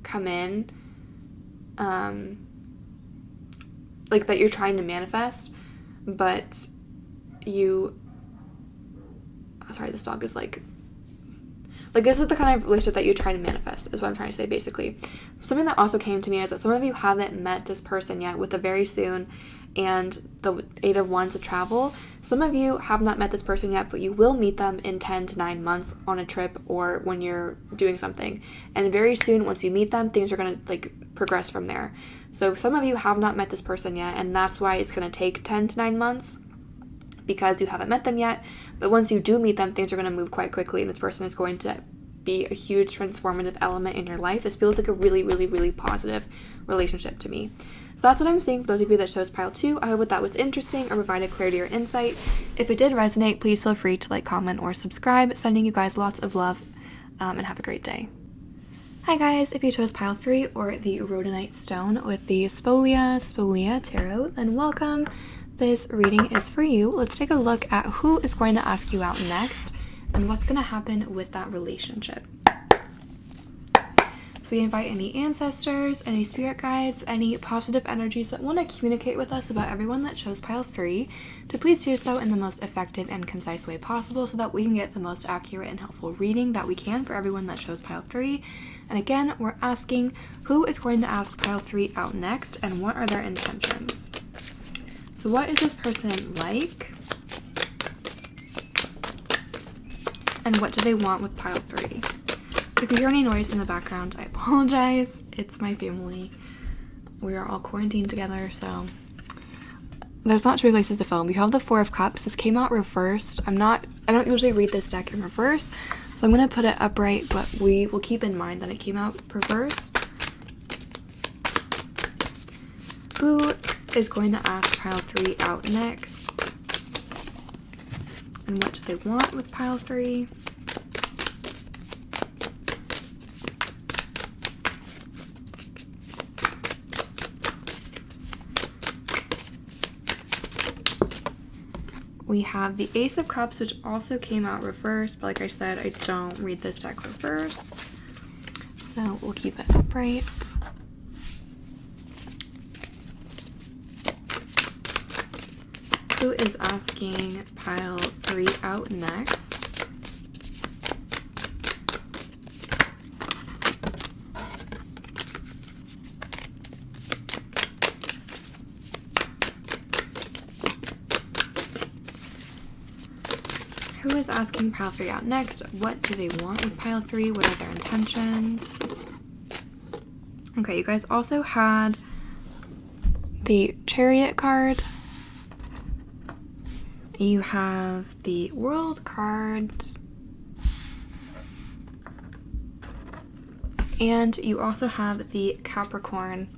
come in, like, that you're trying to manifest, but this dog is like this is the kind of relationship that you're trying to manifest, is what I'm trying to say, basically. Something that also came to me is that some of you haven't met this person yet with the Very Soon and the 8 of Wands to travel. Some of you have not met this person yet, but you will meet them in 10 to 9 months on a trip or when you're doing something. And very soon, once you meet them, things are going to progress from there. So some of you have not met this person yet, and that's why it's going to take 10 to 9 months, because you haven't met them yet. But once you do meet them, things are going to move quite quickly, and this person is going to be a huge transformative element in your life. This feels like a really, really, really positive relationship to me. So that's what I'm seeing for those of you that chose pile 2. I hope that was interesting or provided clarity or insight. If it did resonate, please feel free to comment or subscribe. Sending you guys lots of love, and have a great day. Hi guys, if you chose pile 3 or the rhodonite stone with the spolia tarot, then welcome. This reading is for you. Let's take a look at who is going to ask you out next and what's going to happen with that relationship. So we invite any ancestors, any spirit guides, any positive energies that want to communicate with us about everyone that chose pile 3 to please do so in the most effective and concise way possible so that we can get the most accurate and helpful reading that we can for everyone that chose pile 3. And again, we're asking who is going to ask pile 3 out next and what are their intentions. So what is this person like? And what do they want with pile 3? If you hear any noise in the background, I apologize. It's my family. We are all quarantined together, so there's not too many places to film. You have the 4 of Cups. This came out reversed. I don't usually read this deck in reverse, so I'm going to put it upright, but we will keep in mind that it came out reversed. Who is going to ask pile 3 out next? And what do they want with pile 3? We have the Ace of Cups, which also came out reversed, but like I said, I don't read this deck reversed, so we'll keep it upright. Who is asking pile 3 out next? Who is asking pile 3 out next? What do they want with pile 3? What are their intentions? Okay, you guys also had the Chariot card. You have the World card. And you also have the Capricorn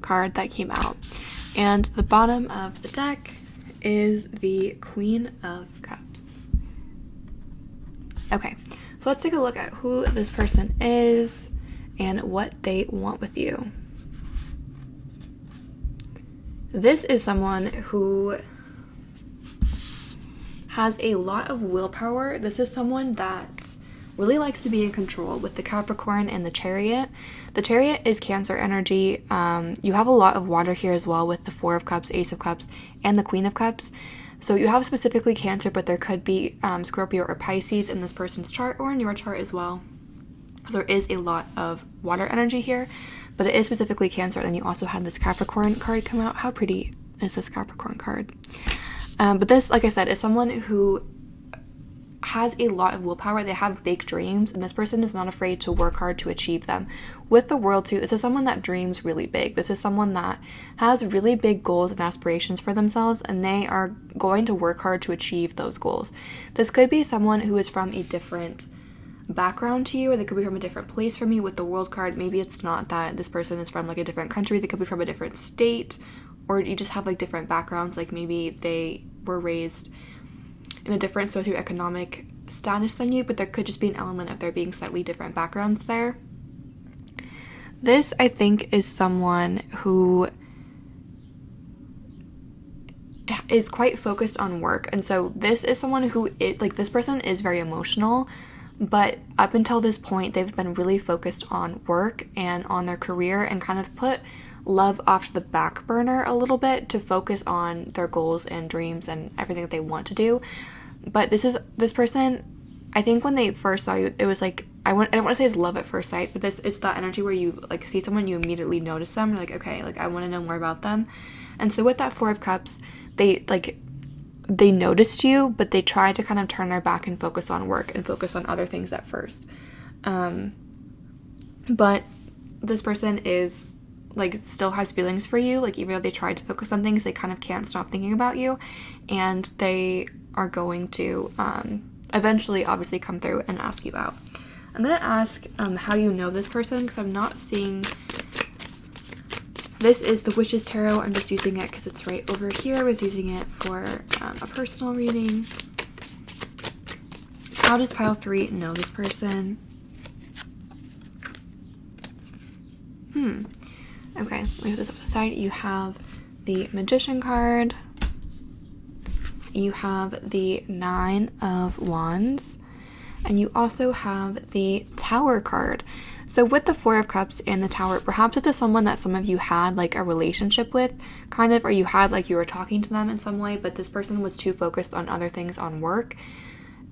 card that came out. And the bottom of the deck is the Queen of Cups. Okay, so let's take a look at who this person is and what they want with you. This is someone who has a lot of willpower. This is someone that really likes to be in control with the Capricorn and the Chariot. The Chariot is Cancer energy. You have a lot of water here as well with the 4 of Cups, Ace of Cups, and the Queen of Cups. So you have specifically Cancer, but there could be Scorpio or Pisces in this person's chart or in your chart as well. So there is a lot of water energy here, but it is specifically Cancer. And then you also had this Capricorn card come out. How pretty is this Capricorn card? But this, like I said, is someone who has a lot of willpower. They have big dreams, and this person is not afraid to work hard to achieve them. With the World too, this is someone that dreams really big. This is someone that has really big goals and aspirations for themselves, and they are going to work hard to achieve those goals. This could be someone who is from a different background to you, or they could be from a different place from you. With the World card, maybe it's not that this person is from like a different country. They could be from a different state, or you just have like different backgrounds. Like maybe they were raised in a different socioeconomic status than you, but there could just be an element of there being slightly different backgrounds there. This, I think, is someone who is quite focused on work. And so this is someone who, this person is very emotional, but up until this point, they've been really focused on work and on their career and kind of put love off the back burner a little bit to focus on their goals and dreams and everything that they want to do. But this person, I think when they first saw you, it was like, I don't want to say it's love at first sight, but it's that energy where you like see someone, you immediately notice them. You're like, okay, like I want to know more about them. And so with that 4 of Cups, they noticed you, but they tried to kind of turn their back and focus on work and focus on other things at first. But this person is like still has feelings for you. Like even though they tried to focus on things, they kind of can't stop thinking about you, and they are going to eventually obviously come through and ask you out. I'm going to ask how you know this person, because I'm not seeing... This is the Witch's Tarot. I'm just using it because it's right over here. I was using it for a personal reading. How does pile 3 know this person? Okay, let me put this up to the side. You have the Magician card. You have the 9 of Wands. And you also have the Tower card. So with the Four of Cups and the Tower, perhaps it's someone that some of you had like a relationship with, kind of, or you had like you were talking to them in some way, but this person was too focused on other things, on work.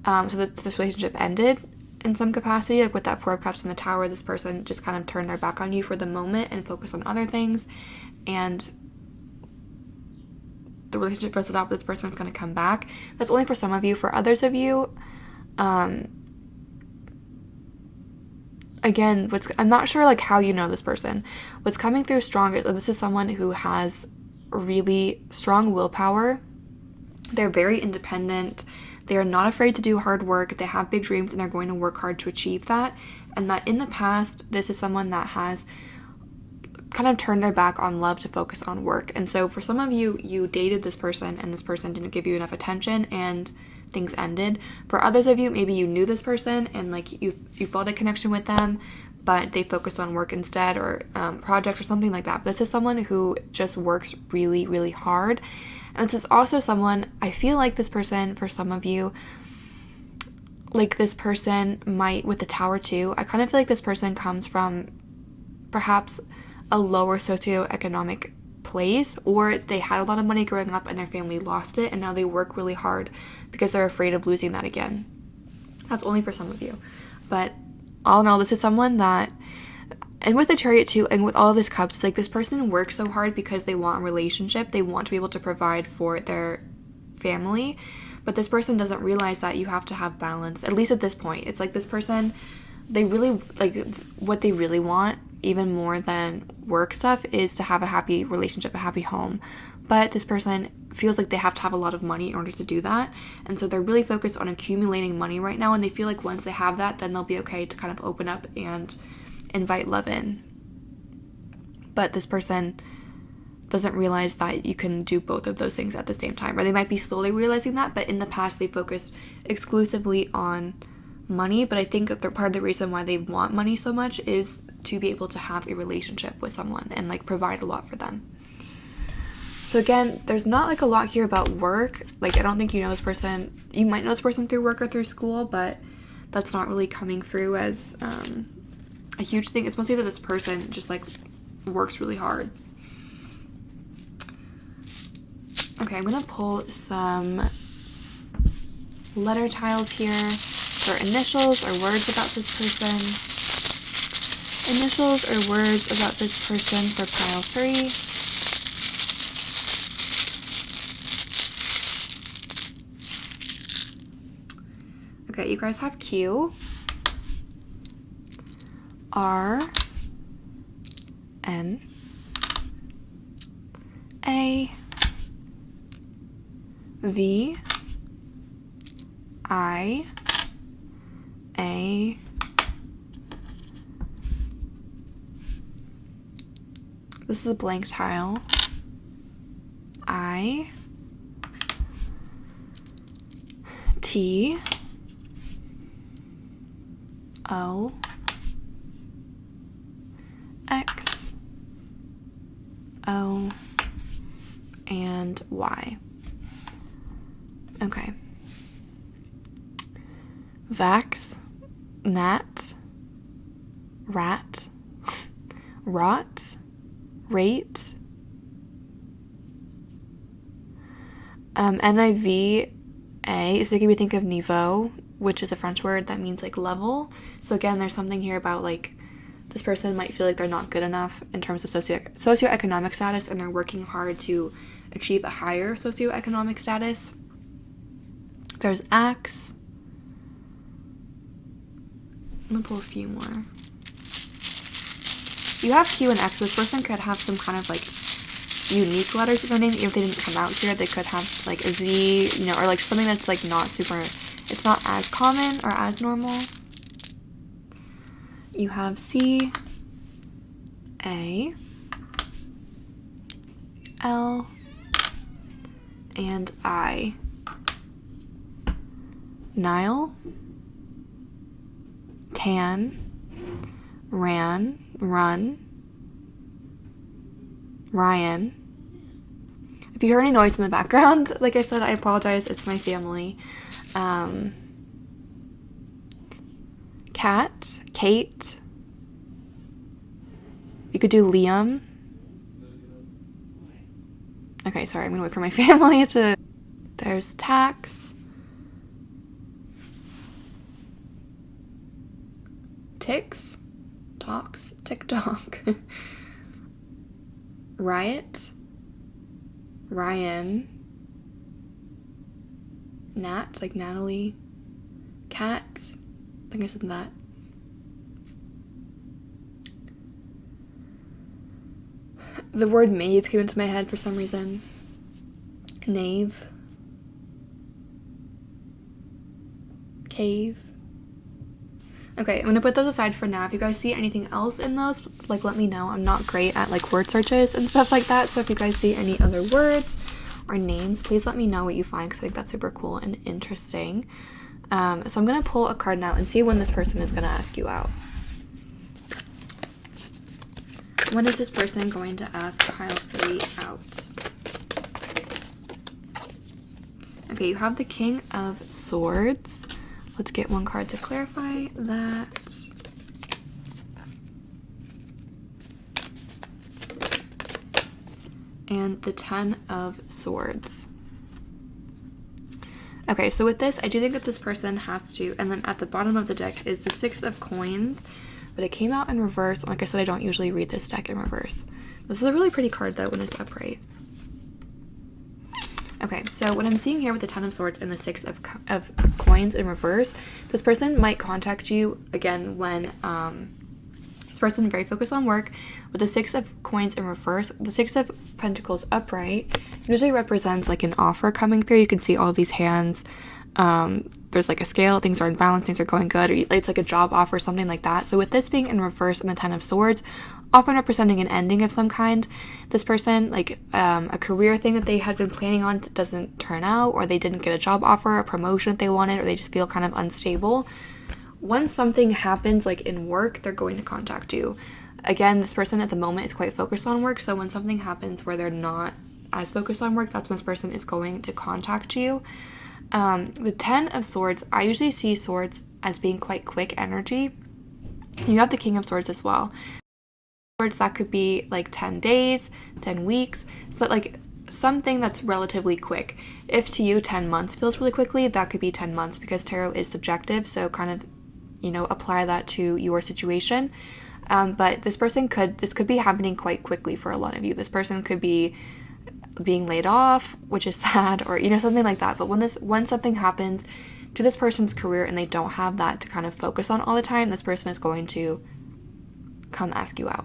So that this relationship ended in some capacity. Like with that Four of Cups and the Tower, this person just kind of turned their back on you for the moment and focused on other things. And the relationship fizzled out, but this person is going to come back. That's only for some of you. For others of you, again, I'm not sure like how you know this person. What's coming through strong is this is someone who has really strong willpower. They're very independent. They are not afraid to do hard work. They have big dreams and they're going to work hard to achieve that. And that in the past, this is someone that has kind of turned their back on love to focus on work. And so for some of you, you dated this person and this person didn't give you enough attention and things ended. For others of you, maybe you knew this person and like you felt a connection with them, but they focused on work instead, or projects or something like that. But this is someone who just works really, really hard. And this is also someone, I feel like this person, for some of you, like this person might, with the Tower too, I kind of feel like this person comes from perhaps a lower socioeconomic place, or they had a lot of money growing up and their family lost it and now they work really hard because they're afraid of losing that again. That's only for some of you. But all in all, this is someone that, and with the Chariot too, and with all of this Cups, like this person works so hard because they want a relationship. They want to be able to provide for their family. But this person doesn't realize that you have to have balance, at least at this point. It's like this person, they really, like what they really want, even more than work stuff, is to have a happy relationship, a happy home. But this person feels like they have to have a lot of money in order to do that. And so they're really focused on accumulating money right now. And they feel like once they have that, then they'll be okay to kind of open up and invite love in. But this person doesn't realize that you can do both of those things at the same time. Or they might be slowly realizing that, but in the past they focused exclusively on money. But I think that part of the reason why they want money so much is to be able to have a relationship with someone and like provide a lot for them. So again, there's not like a lot here about work. Like I don't think you know this person. You might know this person through work or through school, but that's not really coming through as a huge thing. It's mostly that this person just like works really hard. Okay, I'm gonna pull some letter tiles here for initials or words about this person. Initials or words about this person for pile 3. Okay, you guys have Q, R, N, A, V, I, A, this is a blank tile, I, T, O, X, O, and Y. Okay. Vax, Nat, Rat, Rot, Rate, NIV, A is making me think of niveau, which is a French word that means like level. So again, there's something here about like this person might feel like they're not good enough in terms of socioeconomic status, and they're working hard to achieve a higher socioeconomic status. There's X. I'm gonna pull a few more. You have Q and X. This person could have some kind of like unique letters in their name. Even if they didn't come out here, they could have like a Z, you know, or like something that's like not super, it's not as common or as normal. You have C, A, L, and I. Nile, Tan, Ran, Run, Ryan. If you heard any noise in the background, like I said, I apologize. It's my family. Kate. You could do Liam. Okay, sorry, I'm gonna wait for my family to... There's Tax. Tix. Talks. TikTok. Riot. Ryan. Nat, like Natalie. Cat. I think I said that. The word maeve came into my head for some reason. Knave. Cave. Okay, I'm gonna put those aside for now. If you guys see anything else in those, like, let me know. I'm not great at like word searches and stuff like that, so if you guys see any other words or names, please let me know what you find, because I think that's super cool and interesting. So I'm gonna pull a card now and see when this person is gonna ask you out. When is this person going to ask pile 3 out? Okay, you have the King of Swords. Let's get one card to clarify that. And the 10 of Swords. Okay, so with this, I do think that this person has to, and then at the bottom of the deck is the 6 of Coins, but it came out in reverse. And like I said, I don't usually read this deck in reverse. This is a really pretty card though when it's upright. Okay, so what I'm seeing here with the 10 of Swords and the 6 of Coins in reverse, this person might contact you again when this person is very focused on work. With the 6 of Coins in reverse, the 6 of Pentacles upright usually represents like an offer coming through. You can see all these hands. There's like a scale, things are in balance, things are going good, or it's like a job offer, something like that. So with this being in reverse and the 10 of Swords, often representing an ending of some kind, this person, like a career thing that they had been planning on doesn't turn out, or they didn't get a job offer, a promotion that they wanted, or they just feel kind of unstable. Once something happens like in work, they're going to contact you. Again, this person at the moment is quite focused on work, so when something happens where they're not as focused on work, that's when this person is going to contact you. The 10 of Swords, I usually see Swords as being quite quick energy. You have the King of Swords as well. Swords, that could be like 10 days, 10 weeks, so like something that's relatively quick. If to you 10 months feels really quickly, that could be 10 months, because tarot is subjective, so kind of, you know, apply that to your situation. But this could be happening quite quickly for a lot of you. This person could be being laid off, which is sad, or, you know, something like that. But when something happens to this person's career and they don't have that to kind of focus on all the time, this person is going to come ask you out.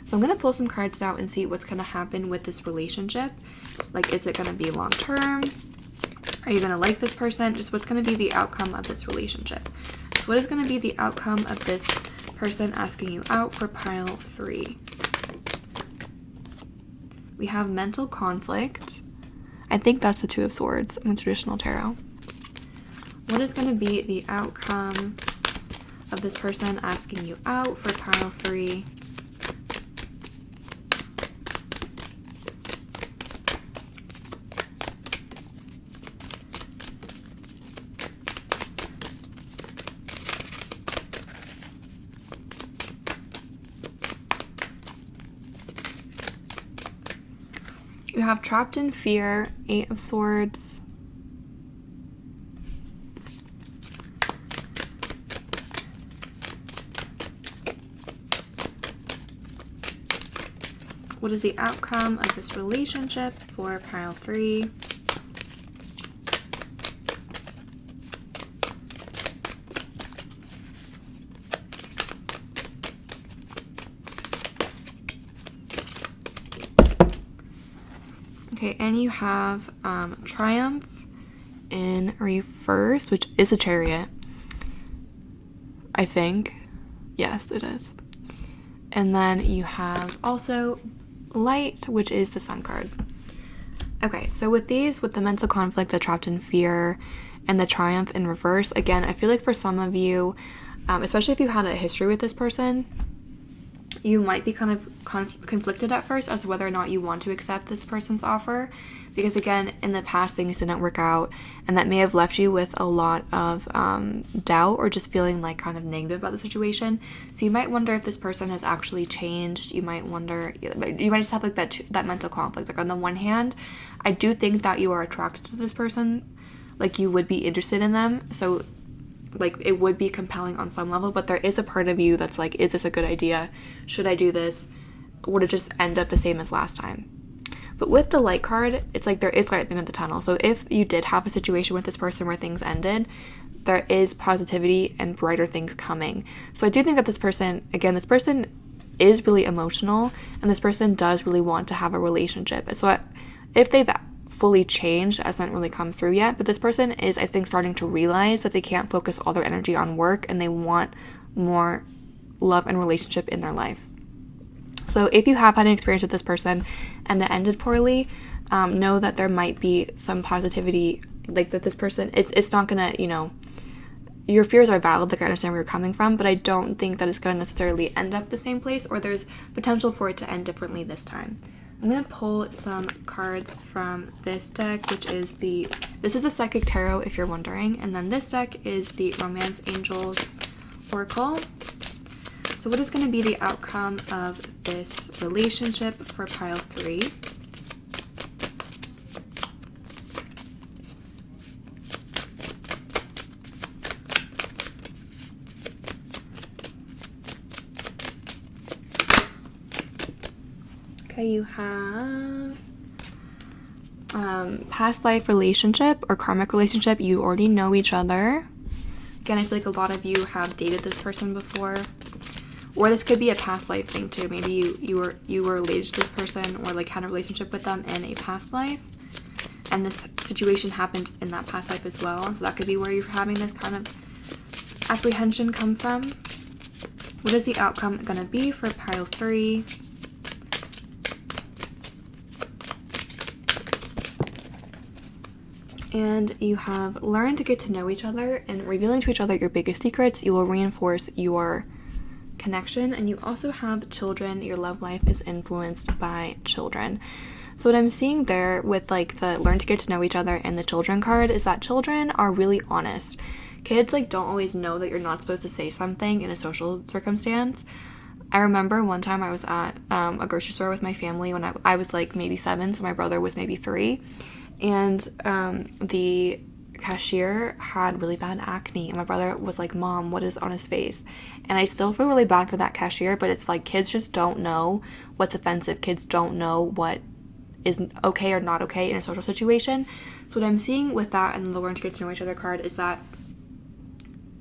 So I'm going to pull some cards now and see what's going to happen with this relationship. Like, is it going to be long term? Are you going to like this person? Just what's going to be the outcome of this relationship? So what is going to be the outcome of this person asking you out for pile 3? We have mental conflict. I think that's the 2 of Swords in the traditional tarot. What is going to be the outcome of this person asking you out for pile 3? You have trapped in fear, 8 of Swords. What is the outcome of this relationship for pile 3? Okay, and you have Triumph in reverse, which is a Chariot, I think. Yes, it is. And then you have also Light, which is the Sun card. Okay, so with these, with the mental conflict, the trapped in fear, and the Triumph in reverse, again, I feel like for some of you, especially if you had a history with this person, You might be kind of conflicted at first as to whether or not you want to accept this person's offer, because again, in the past things didn't work out, and that may have left you with a lot of doubt or just feeling like kind of negative about the situation. So you might wonder if this person has actually changed. You might wonder, you might just have like that mental conflict. Like on the one hand, I do think that you are attracted to this person, like you would be interested in them, so like it would be compelling on some level, but there is a part of you that's like, is this a good idea? Should I do this? Would it just end up the same as last time? But with the light card, it's like there is light at the end of the tunnel. So if you did have a situation with this person where things ended, there is positivity and brighter things coming. So I do think that this person, again, this person is really emotional, and this person does really want to have a relationship. So if they've fully changed, it hasn't really come through yet, but this person is, I think, starting to realize that they can't focus all their energy on work, and they want more love and relationship in their life. So if you have had an experience with this person and it ended poorly, know that there might be some positivity, like that this person, it's not gonna, your fears are valid, like I understand where you're coming from, but I don't think that it's gonna necessarily end up the same place, or there's potential for it to end differently this time. I'm going to pull some cards from this deck, which is this is the Psychic Tarot, if you're wondering, and then this deck is the Romance Angels Oracle. So what is going to be the outcome of this relationship for pile 3? Okay, you have past life relationship or karmic relationship. You already know each other. Again, I feel like a lot of you have dated this person before, or this could be a past life thing too. Maybe you were related to this person, or like had a relationship with them in a past life, and this situation happened in that past life as well. And so that could be where you're having this kind of apprehension come from. What is the outcome going to be for pile 3? And you have learned to get to know each other, and revealing to each other your biggest secrets. You will reinforce your connection, and you also have children. Your love life is influenced by children. So what I'm seeing there with like the learn to get to know each other and the children card is that children are really honest. Kids like don't always know that you're not supposed to say something in a social circumstance. I remember one time I was at a grocery store with my family when I was like maybe 7, so my brother was maybe 3. And the cashier had really bad acne, and my brother was like, "Mom, what is on his face?" And I still feel really bad for that cashier, but it's like kids just don't know what's offensive. Kids don't know what is okay or not okay in a social situation. So what I'm seeing with that and the learn to get to know each other card is that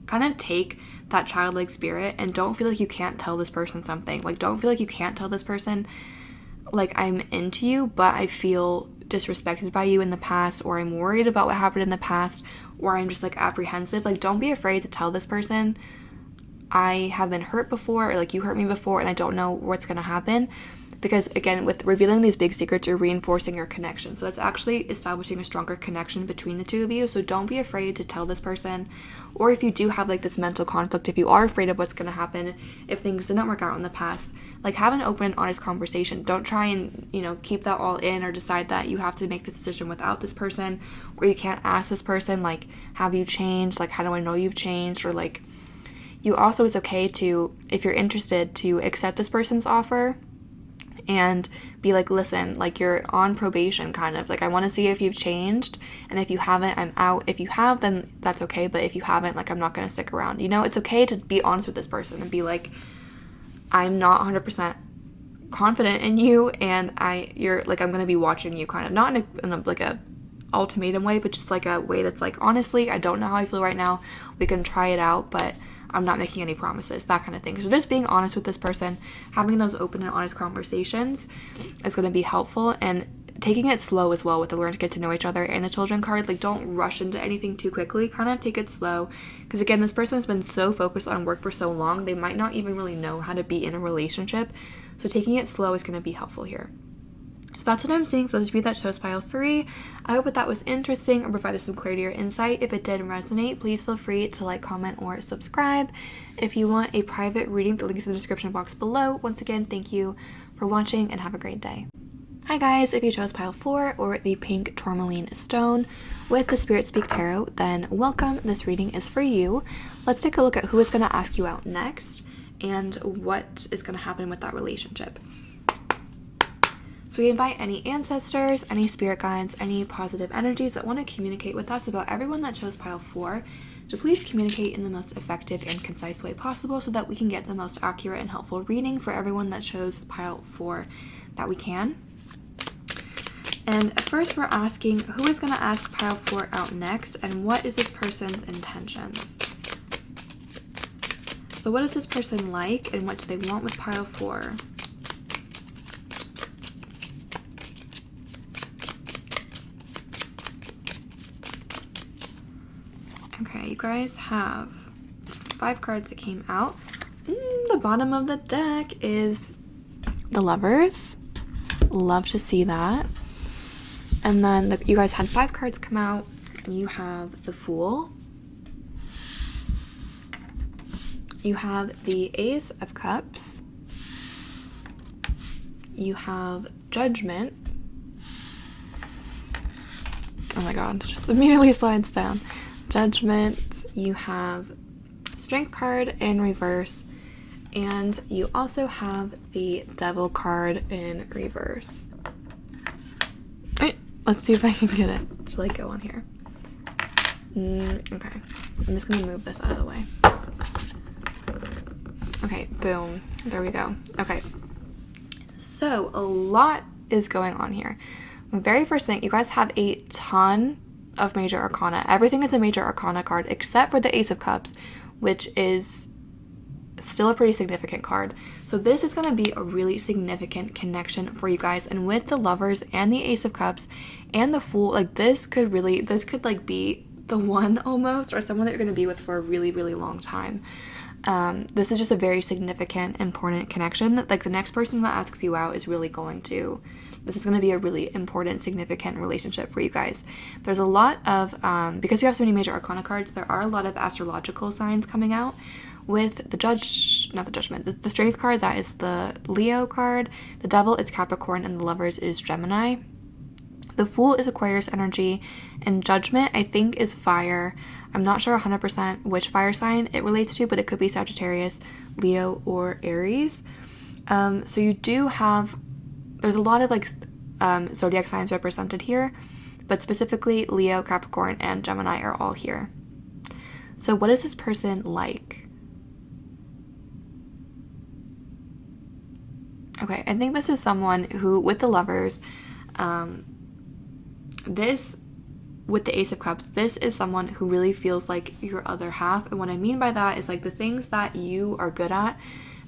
kind of take that childlike spirit and don't feel like you can't tell this person something. Like don't feel like you can't tell this person like I'm into you, but I feel disrespected by you in the past, or I'm worried about what happened in the past, or I'm just like apprehensive. Like don't be afraid to tell this person, I have been hurt before, or like you hurt me before and I don't know what's going to happen. Because again, with revealing these big secrets, you're reinforcing your connection. So that's actually establishing a stronger connection between the two of you. So don't be afraid to tell this person. Or if you do have like this mental conflict, if you are afraid of what's going to happen, if things didn't work out in the past, like have an open and honest conversation. Don't try and, keep that all in, or decide that you have to make this decision without this person, or you can't ask this person, like, have you changed? Like, how do I know you've changed? Or like, you also, it's okay to, if you're interested, to accept this person's offer and be like, listen, like you're on probation kind of, like I want to see if you've changed, and if you haven't, I'm out. If you have, then that's okay, but if you haven't, like I'm not going to stick around. It's okay to be honest with this person and be like, I'm not 100% confident in you, and you're like, I'm going to be watching you, kind of, not in a like a ultimatum way, but just like a way that's like, honestly, I don't know how I feel right now, we can try it out, but I'm not making any promises, that kind of thing. So just being honest with this person, having those open and honest conversations is going to be helpful, and taking it slow as well with the learn to get to know each other and the children card. Like don't rush into anything too quickly, kind of take it slow, because again, this person has been so focused on work for so long, they might not even really know how to be in a relationship. So taking it slow is going to be helpful here. So that's what I'm seeing for those of you that chose pile 3. I hope that was interesting or provided some clarity or insight. If it did resonate, please feel free to like, comment, or subscribe. If you want a private reading, the link is in the description box below. Once again, thank you for watching and have a great day. Hi guys, if you chose pile 4 or the pink tourmaline stone with the Spirit Speak Tarot, then welcome. This reading is for you. Let's take a look at who is going to ask you out next and what is going to happen with that relationship. So we invite any ancestors, any spirit guides, any positive energies that want to communicate with us about everyone that chose pile 4 to please communicate in the most effective and concise way possible so that we can get the most accurate and helpful reading for everyone that chose pile 4 that we can. And first we're asking who is going to ask pile 4 out next and what is this person's intentions. So what is this person like and what do they want with pile 4? Okay, you guys have 5 cards that came out. The bottom of the deck is the Lovers. Love to see that. And then you guys had 5 cards come out. You have the Fool. You have the Ace of Cups. You have Judgment. Oh my god, it just immediately slides down. Judgment, you have Strength card in reverse, and you also have the Devil card in reverse. Let's see if I can get it to like go on here. Okay, I'm just gonna move this out of the way. Okay, boom, there we go. Okay, so a lot is going on here. The very first thing, you guys have a ton of major arcana. Everything is a major arcana card except for the Ace of Cups, which is still a pretty significant card. So this is going to be a really significant connection for you guys, and with the Lovers and the Ace of Cups and the Fool, like this could like be the one almost, or someone that you're going to be with for a really, really long time. This is just a very significant, important connection that like the next person that asks you out is really going to, this is going to be a really important, significant relationship for you guys. There's a lot of, because we have so many major arcana cards, there are a lot of astrological signs coming out. With the the Strength card, that is the Leo card. The Devil is Capricorn, and the Lovers is Gemini. The Fool is Aquarius energy, and Judgment, I think, is fire. I'm not sure 100% which fire sign it relates to, but it could be Sagittarius, Leo, or Aries. So you do have, there's a lot of like zodiac signs represented here, but specifically Leo, Capricorn, and Gemini are all here. So what is this person like? Okay, I think this is someone who, with the Lovers, this, with the Ace of Cups, this is someone who really feels like your other half. And what I mean by that is like the things that you are good at,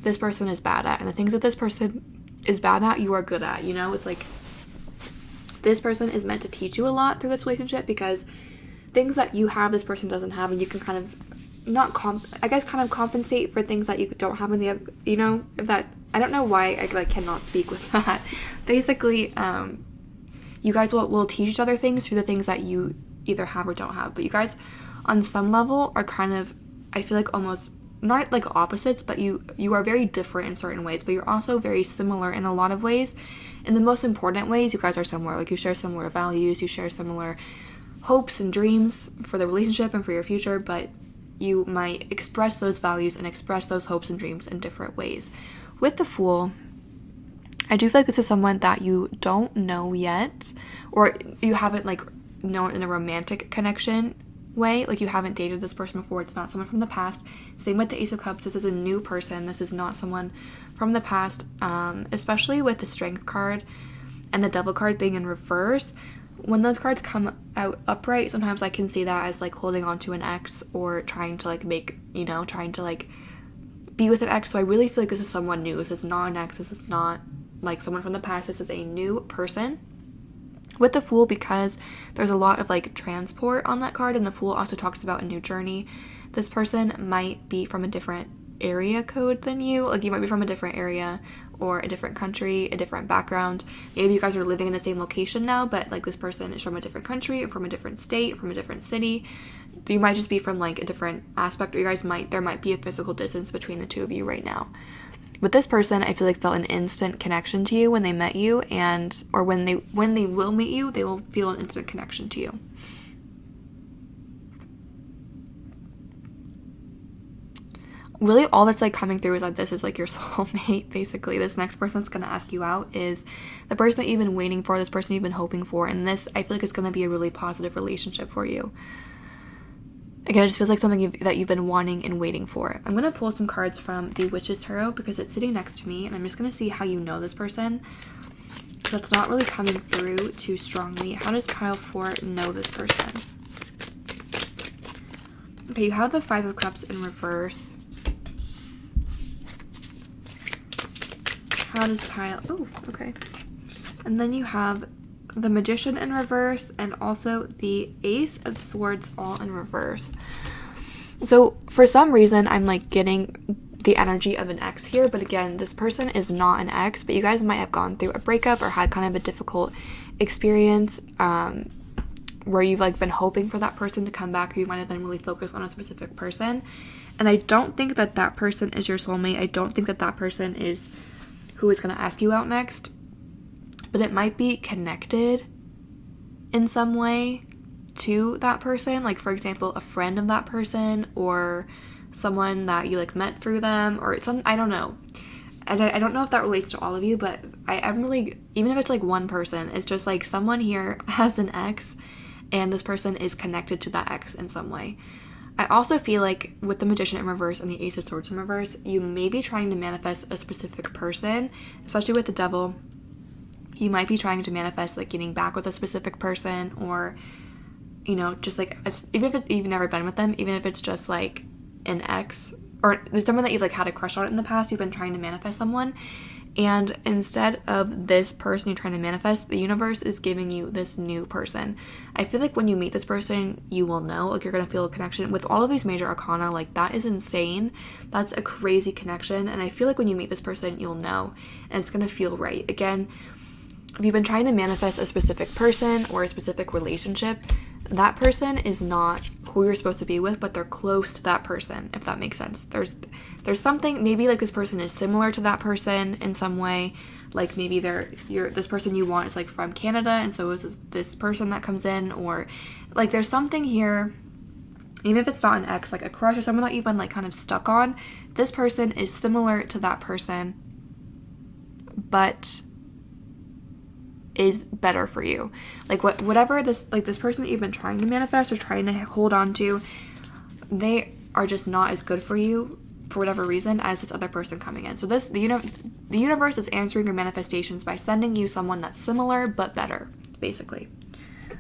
this person is bad at. And the things that this person is bad at, you are good at. You know, it's like this person is meant to teach you a lot through this relationship, because things that you have, this person doesn't have, and you can kind of compensate for things that you don't have in the, you know, if that, I don't know why I like cannot speak with that. Basically, you guys will teach each other things through the things that you either have or don't have. But you guys, on some level, are kind of, I feel like almost, not like opposites, but you are very different in certain ways, but you're also very similar in a lot of ways. In the most important ways, you guys are similar. Like you share similar values, you share similar hopes and dreams for the relationship and for your future, but you might express those values and express those hopes and dreams in different ways. With the Fool, I do feel like this is someone that you don't know yet, or you haven't like known in a romantic connection way. Like you haven't dated this person before. It's not someone from the past. Same with the Ace of Cups. This is a new person. This is not someone from the past, especially with the Strength card and the Devil card being in reverse. When those cards come out upright, sometimes I can see that as like holding on to an ex, or trying to like make, you know, trying to like be with an ex. So I really feel like this is someone new. This is not an ex. This is not like someone from the past. This is a new person. With the Fool, because there's a lot of like transport on that card, and the Fool also talks about a new journey, this person might be from a different area code than you. Like, you might be from a different area or a different country, a different background. Maybe you guys are living in the same location now, but like this person is from a different country or from a different state, from a different city. You might just be from like a different aspect, or there might be a physical distance between the two of you right now. With this person, I feel like felt an instant connection to you when they met you, or when they will meet you, they will feel an instant connection to you. Really, all that's like coming through is that this is like your soulmate, basically. This next person that's going to ask you out is the person that you've been waiting for, this person you've been hoping for, and this, I feel like, is going to be a really positive relationship for you. Again, it just feels like something that you've been wanting and waiting for. I'm going to pull some cards from the Witch's Tarot because it's sitting next to me, and I'm just going to see how you know this person. That's not really coming through too strongly. How does pile 4 know this person? Okay, you have the 5 of Cups in reverse. How does pile... Oh, okay. And then you have the Magician in reverse, and also the Ace of Swords all in reverse. So for some reason, I'm like getting the energy of an ex here, but again, this person is not an ex, but you guys might have gone through a breakup or had kind of a difficult experience where you've like been hoping for that person to come back, or you might have been really focused on a specific person. And I don't think that that person is your soulmate. I don't think that that person is who is going to ask you out next. But it might be connected in some way to that person. Like, for example, a friend of that person, or someone that you like met through them, or I don't know. And I don't know if that relates to all of you, but I'm really, even if it's like one person, it's just like someone here has an ex and this person is connected to that ex in some way. I also feel like with the Magician in reverse and the Ace of Swords in reverse, you may be trying to manifest a specific person, especially with the Devil. You might be trying to manifest like getting back with a specific person, or, you know, just like, even if you've never been with them, even if it's just like an ex or someone that you've like had a crush on in the past, you've been trying to manifest someone. And instead of this person you're trying to manifest, the universe is giving you this new person. I feel like when you meet this person, you will know, like, you're going to feel a connection. With all of these major arcana, like, that is insane. That's a crazy connection. And I feel like when you meet this person, you'll know. And it's going to feel right. Again, if you've been trying to manifest a specific person or a specific relationship, that person is not who you're supposed to be with, but they're close to that person, if that makes sense. There's something, maybe like this person is similar to that person in some way. Like maybe this person you want is like from Canada, and so is this person that comes in, or like there's something here, even if it's not an ex, like a crush or someone that you've been like kind of stuck on. This person is similar to that person, but is better for you. Like whatever this person that you've been trying to manifest or trying to hold on to, they are just not as good for you for whatever reason as this other person coming in. So the universe is answering your manifestations by sending you someone that's similar but better, basically.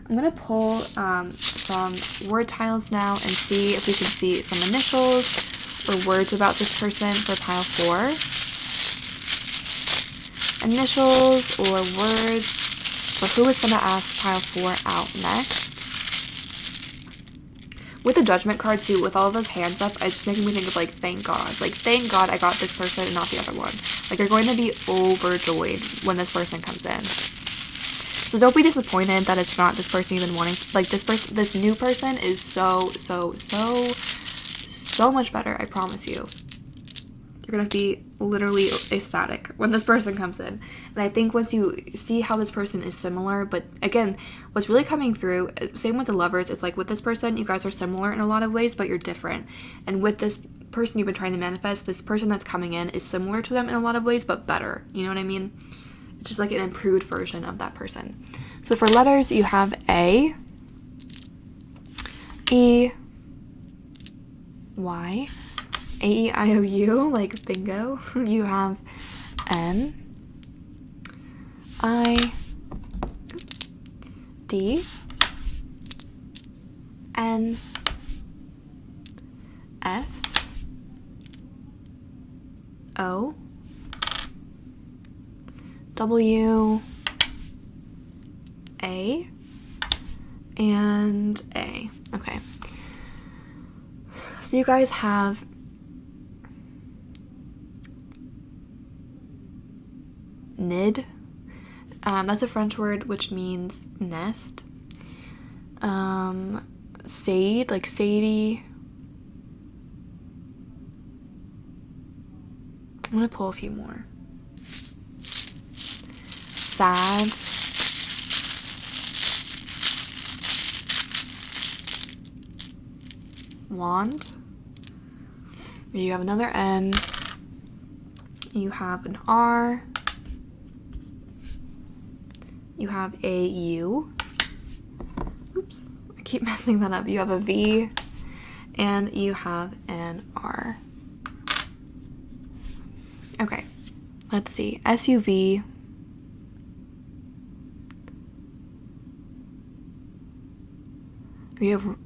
I'm gonna pull some word tiles now and see if we can see some initials or words about this person for pile 4. Initials or words for who is going to ask pile 4 out next. With the Judgment card too, with all of those hands up, it's just making me think of like, thank God. Like, thank God I got this person and not the other one. Like, you're going to be overjoyed when this person comes in. So don't be disappointed that it's not this person you've been wanting. Like, this new person is so much better, I promise you. You're going to be literally ecstatic when this person comes in. And I think once you see how this person is similar, but again, what's really coming through, same with the Lovers, it's like with this person, you guys are similar in a lot of ways, but you're different. And with this person you've been trying to manifest, this person that's coming in is similar to them in a lot of ways, but better. You know what I mean? It's just like an improved version of that person. So for letters, you have A, E, Y, A-E-I-O-U, like bingo. You have N, I, D, N, S, O, W, A, and A. Okay. So you guys have nid. That's a French word which means nest. Sade, like Sadie. I'm gonna pull a few more. Sad. Wand. You have another N. You have an R. You have a U. Oops, I keep messing that up. You have a V. And you have an R. Okay, let's see. SUV. We have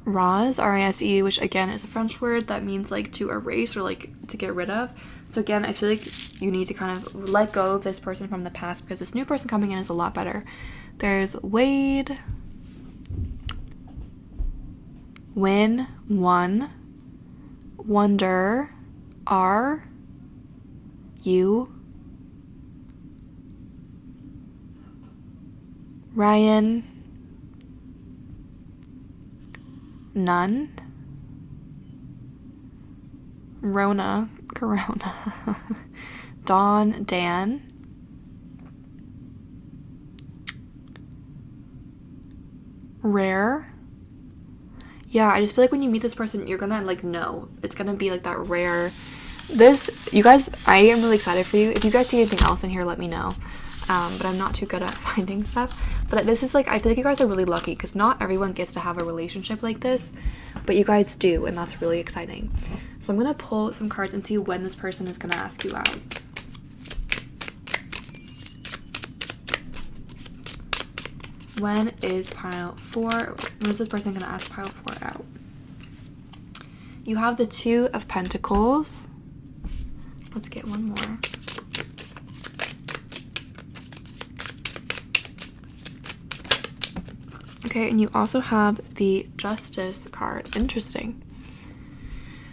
Rise, R-I-S-E, which again is a French word that means like to erase or like to get rid of. So again, I feel like you need to kind of let go of this person from the past because this new person coming in is a lot better. There's Wade, Win, One, Wonder, R, U, Ryan, None, Rona, Corona, Dawn, Dan, Rare. Yeah, I just feel like when you meet this person, you're gonna like know. It's gonna be like that rare. This, you guys, I am really excited for you. If you guys see anything else in here, let me know. But I'm not too good at finding stuff. But this is like, I feel like you guys are really lucky because not everyone gets to have a relationship like this, but you guys do, and that's really exciting. So I'm gonna pull some cards and see when this person is gonna ask you out. When is pile 4? When is this person gonna ask pile 4 out? You have the Two of Pentacles. Let's get one more. Okay, and you also have the Justice card. Interesting.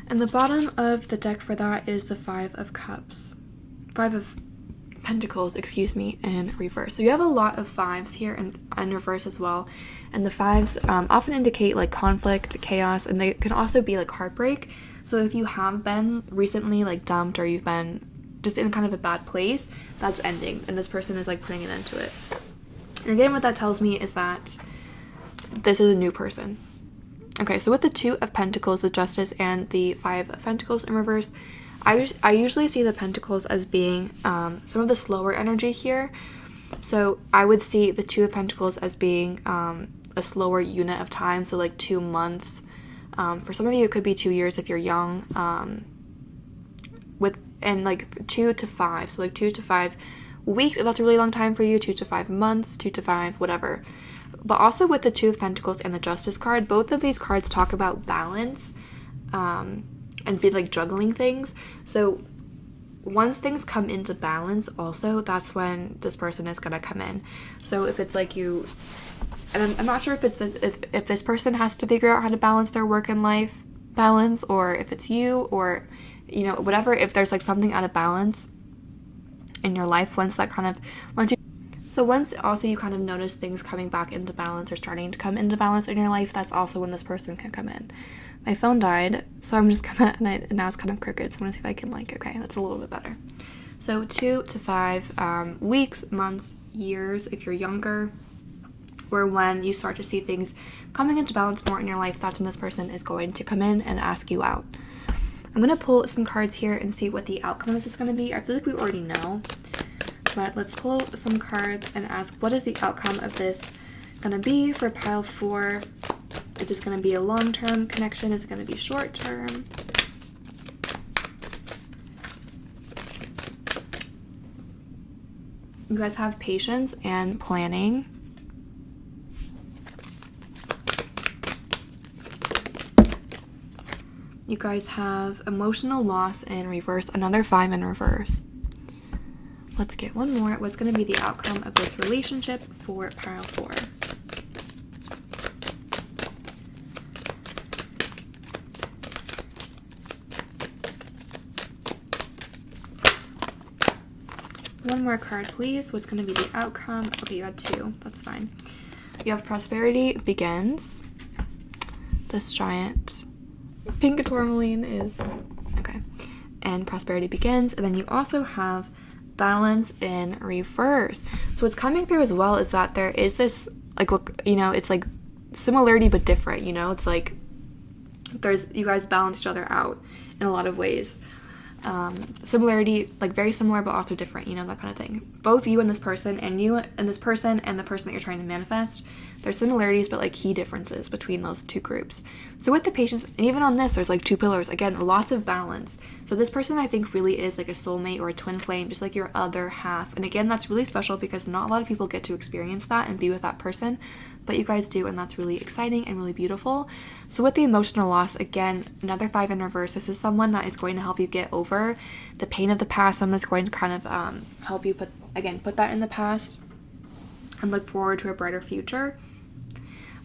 And the bottom of the deck for that is the Five of Cups. Five of Pentacles, excuse me, in reverse. So you have a lot of fives here in reverse as well. And the fives often indicate like conflict, chaos, and they can also be like heartbreak. So if you have been recently like dumped or you've been just in kind of a bad place, that's ending. And this person is like putting an end to it. And again, what that tells me is that this is a new person. Okay, so with the Two of Pentacles, the Justice, and the Five of Pentacles in reverse, I usually see the Pentacles as being some of the slower energy here. So I would see the Two of Pentacles as being a slower unit of time, so like 2 months. For some of you, it could be 2 years if you're young. And like 2 to 5, so like 2 to 5 weeks if that's a really long time for you, 2 to 5 months, 2 to 5, whatever. But also with the Two of Pentacles and the Justice card, both of these cards talk about balance and be like juggling things. So once things come into balance also, that's when this person is going to come in. So if it's like you, and I'm not sure if it's if this person has to figure out how to balance their work and life balance, or if it's you, or you know, whatever, if there's like something out of balance in your life, once also you kind of notice things coming back into balance or starting to come into balance in your life, that's also when this person can come in. My phone died, so I'm just gonna, and now it's kind of crooked, so I'm gonna see if I can like, okay, that's a little bit better. So 2 to 5 weeks, months, years, if you're younger, or when you start to see things coming into balance more in your life, that's when this person is going to come in and ask you out. I'm gonna pull some cards here and see what the outcome of this is gonna be. I feel like we already know, but let's pull some cards and ask, what is the outcome of this gonna be for pile 4? Is this gonna be a long-term connection? Is it gonna be short-term? You guys have patience and planning. You guys have emotional loss in reverse, another 5 in reverse. Let's get one more. What's going to be the outcome of this relationship for pile 4? One more card, please. What's going to be the outcome? Okay, you had 2. That's fine. You have prosperity begins. This giant pink tourmaline is... Okay. And prosperity begins. And then you also have balance in reverse. So what's coming through as well is that there is this, like, you know, it's like similarity but different, you know? It's like you guys balance each other out in a lot of ways. Similarity, like very similar but also different, you know, that kind of thing. Both you and this person, and you and this person and the person that you're trying to manifest, there's similarities but like key differences between those two groups. So with the patience, and even on this, there's like 2 pillars, again, lots of balance. So this person I think really is like a soulmate or a twin flame, just like your other half. And again, that's really special because not a lot of people get to experience that and be with that person, but you guys do, and that's really exciting and really beautiful. So with the emotional loss, again, another 5 in reverse. This is someone that is going to help you get over the pain of the past. Someone is going to kind of help you put that in the past and look forward to a brighter future.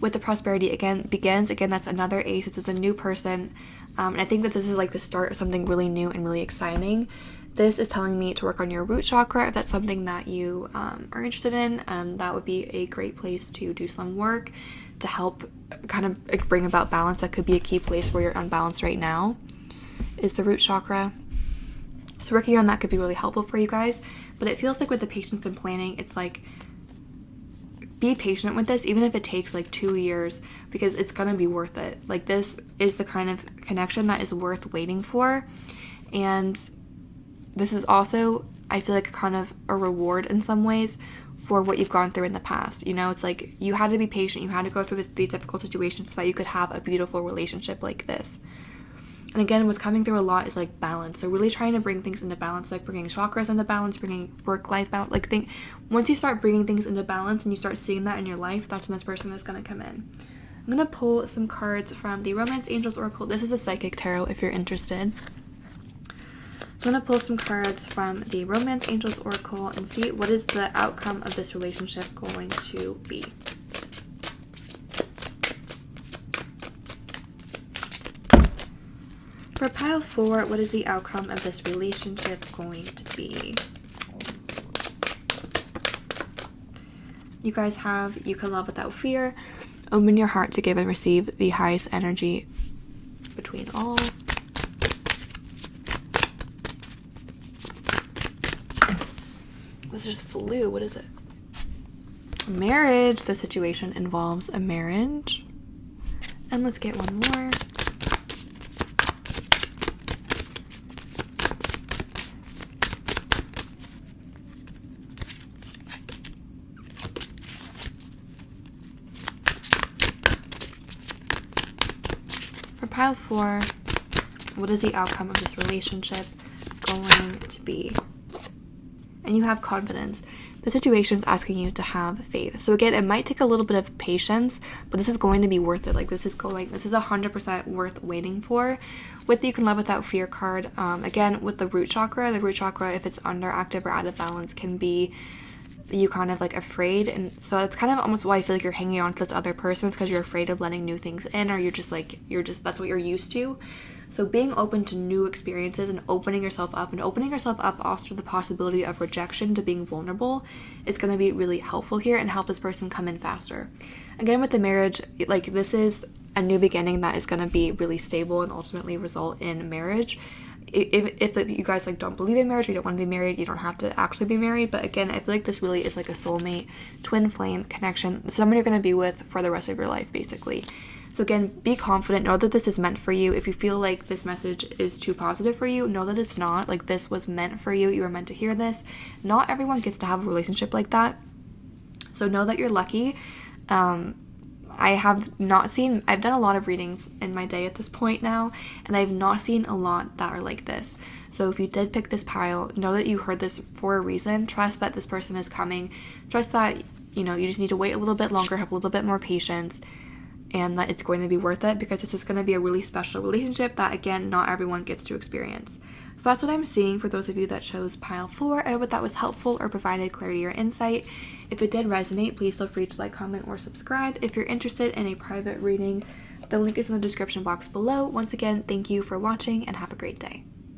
With the prosperity again begins, again, that's another ace. It's a new person, and I think that this is like the start of something really new and really exciting. This is telling me to work on your root chakra if that's something that you are interested in, and that would be a great place to do some work to help kind of bring about balance. That could be a key place where you're unbalanced right now, is the root chakra. So working on that could be really helpful for you guys. But it feels like with the patience and planning, it's like, be patient with this, even if it takes like 2 years, because it's gonna be worth it. Like, this is the kind of connection that is worth waiting for. And this is also, I feel like, kind of a reward in some ways for what you've gone through in the past. You know, it's like you had to be patient, you had to go through these difficult situations so that you could have a beautiful relationship like this. And again, what's coming through a lot is like balance. So really trying to bring things into balance, like bringing chakras into balance, bringing work-life balance. Like, once you start bringing things into balance and you start seeing that in your life, that's when this person is going to come in. I'm going to pull some cards from the Romance Angels Oracle. This is a psychic tarot if you're interested. So I'm going to pull some cards from the Romance Angels Oracle and see what is the outcome of this relationship going to be. For pile 4, what is the outcome of this relationship going to be? You guys have, you can love without fear. Open your heart to give and receive the highest energy between all. This just flew. What is it? Marriage. The situation involves a marriage. And let's get one more. For pile 4, what is the outcome of this relationship going to be? And you have confidence. The situation is asking you to have faith. So again, it might take a little bit of patience, but this is going to be worth it. Like, this is 100% worth waiting for. With the You Can Love Without Fear card, again, with the root chakra, if it's underactive or out of balance, can be you kind of like afraid. And so it's kind of almost why I feel like you're hanging on to this other person. It's because you're afraid of letting new things in, or you're just that's what you're used to. So being open to new experiences and opening yourself up also to the possibility of rejection, to being vulnerable, is going to be really helpful here and help this person come in faster. Again, with the marriage, like, this is a new beginning that is going to be really stable and ultimately result in marriage. If you guys like don't believe in marriage, you don't want to be married, you don't have to actually be married. But again, I feel like this really is like a soulmate, twin flame connection, someone you're going to be with for the rest of your life, basically. So again, be confident, know that this is meant for you. If you feel like this message is too positive for you, know that it's not. Like, this was meant for you. You were meant to hear this. Not everyone gets to have a relationship like that. So know that you're lucky. I've done a lot of readings in my day at this point now, and I've not seen a lot that are like this. So if you did pick this pile, know that you heard this for a reason. Trust that this person is coming. Trust that, you just need to wait a little bit longer, have a little bit more patience, and that it's going to be worth it, because this is going to be a really special relationship that, again, not everyone gets to experience. So that's what I'm seeing for those of you that chose pile 4. I hope that was helpful or provided clarity or insight. If it did resonate, please feel free to like, comment, or subscribe. If you're interested in a private reading, the link is in the description box below. Once again, thank you for watching and have a great day.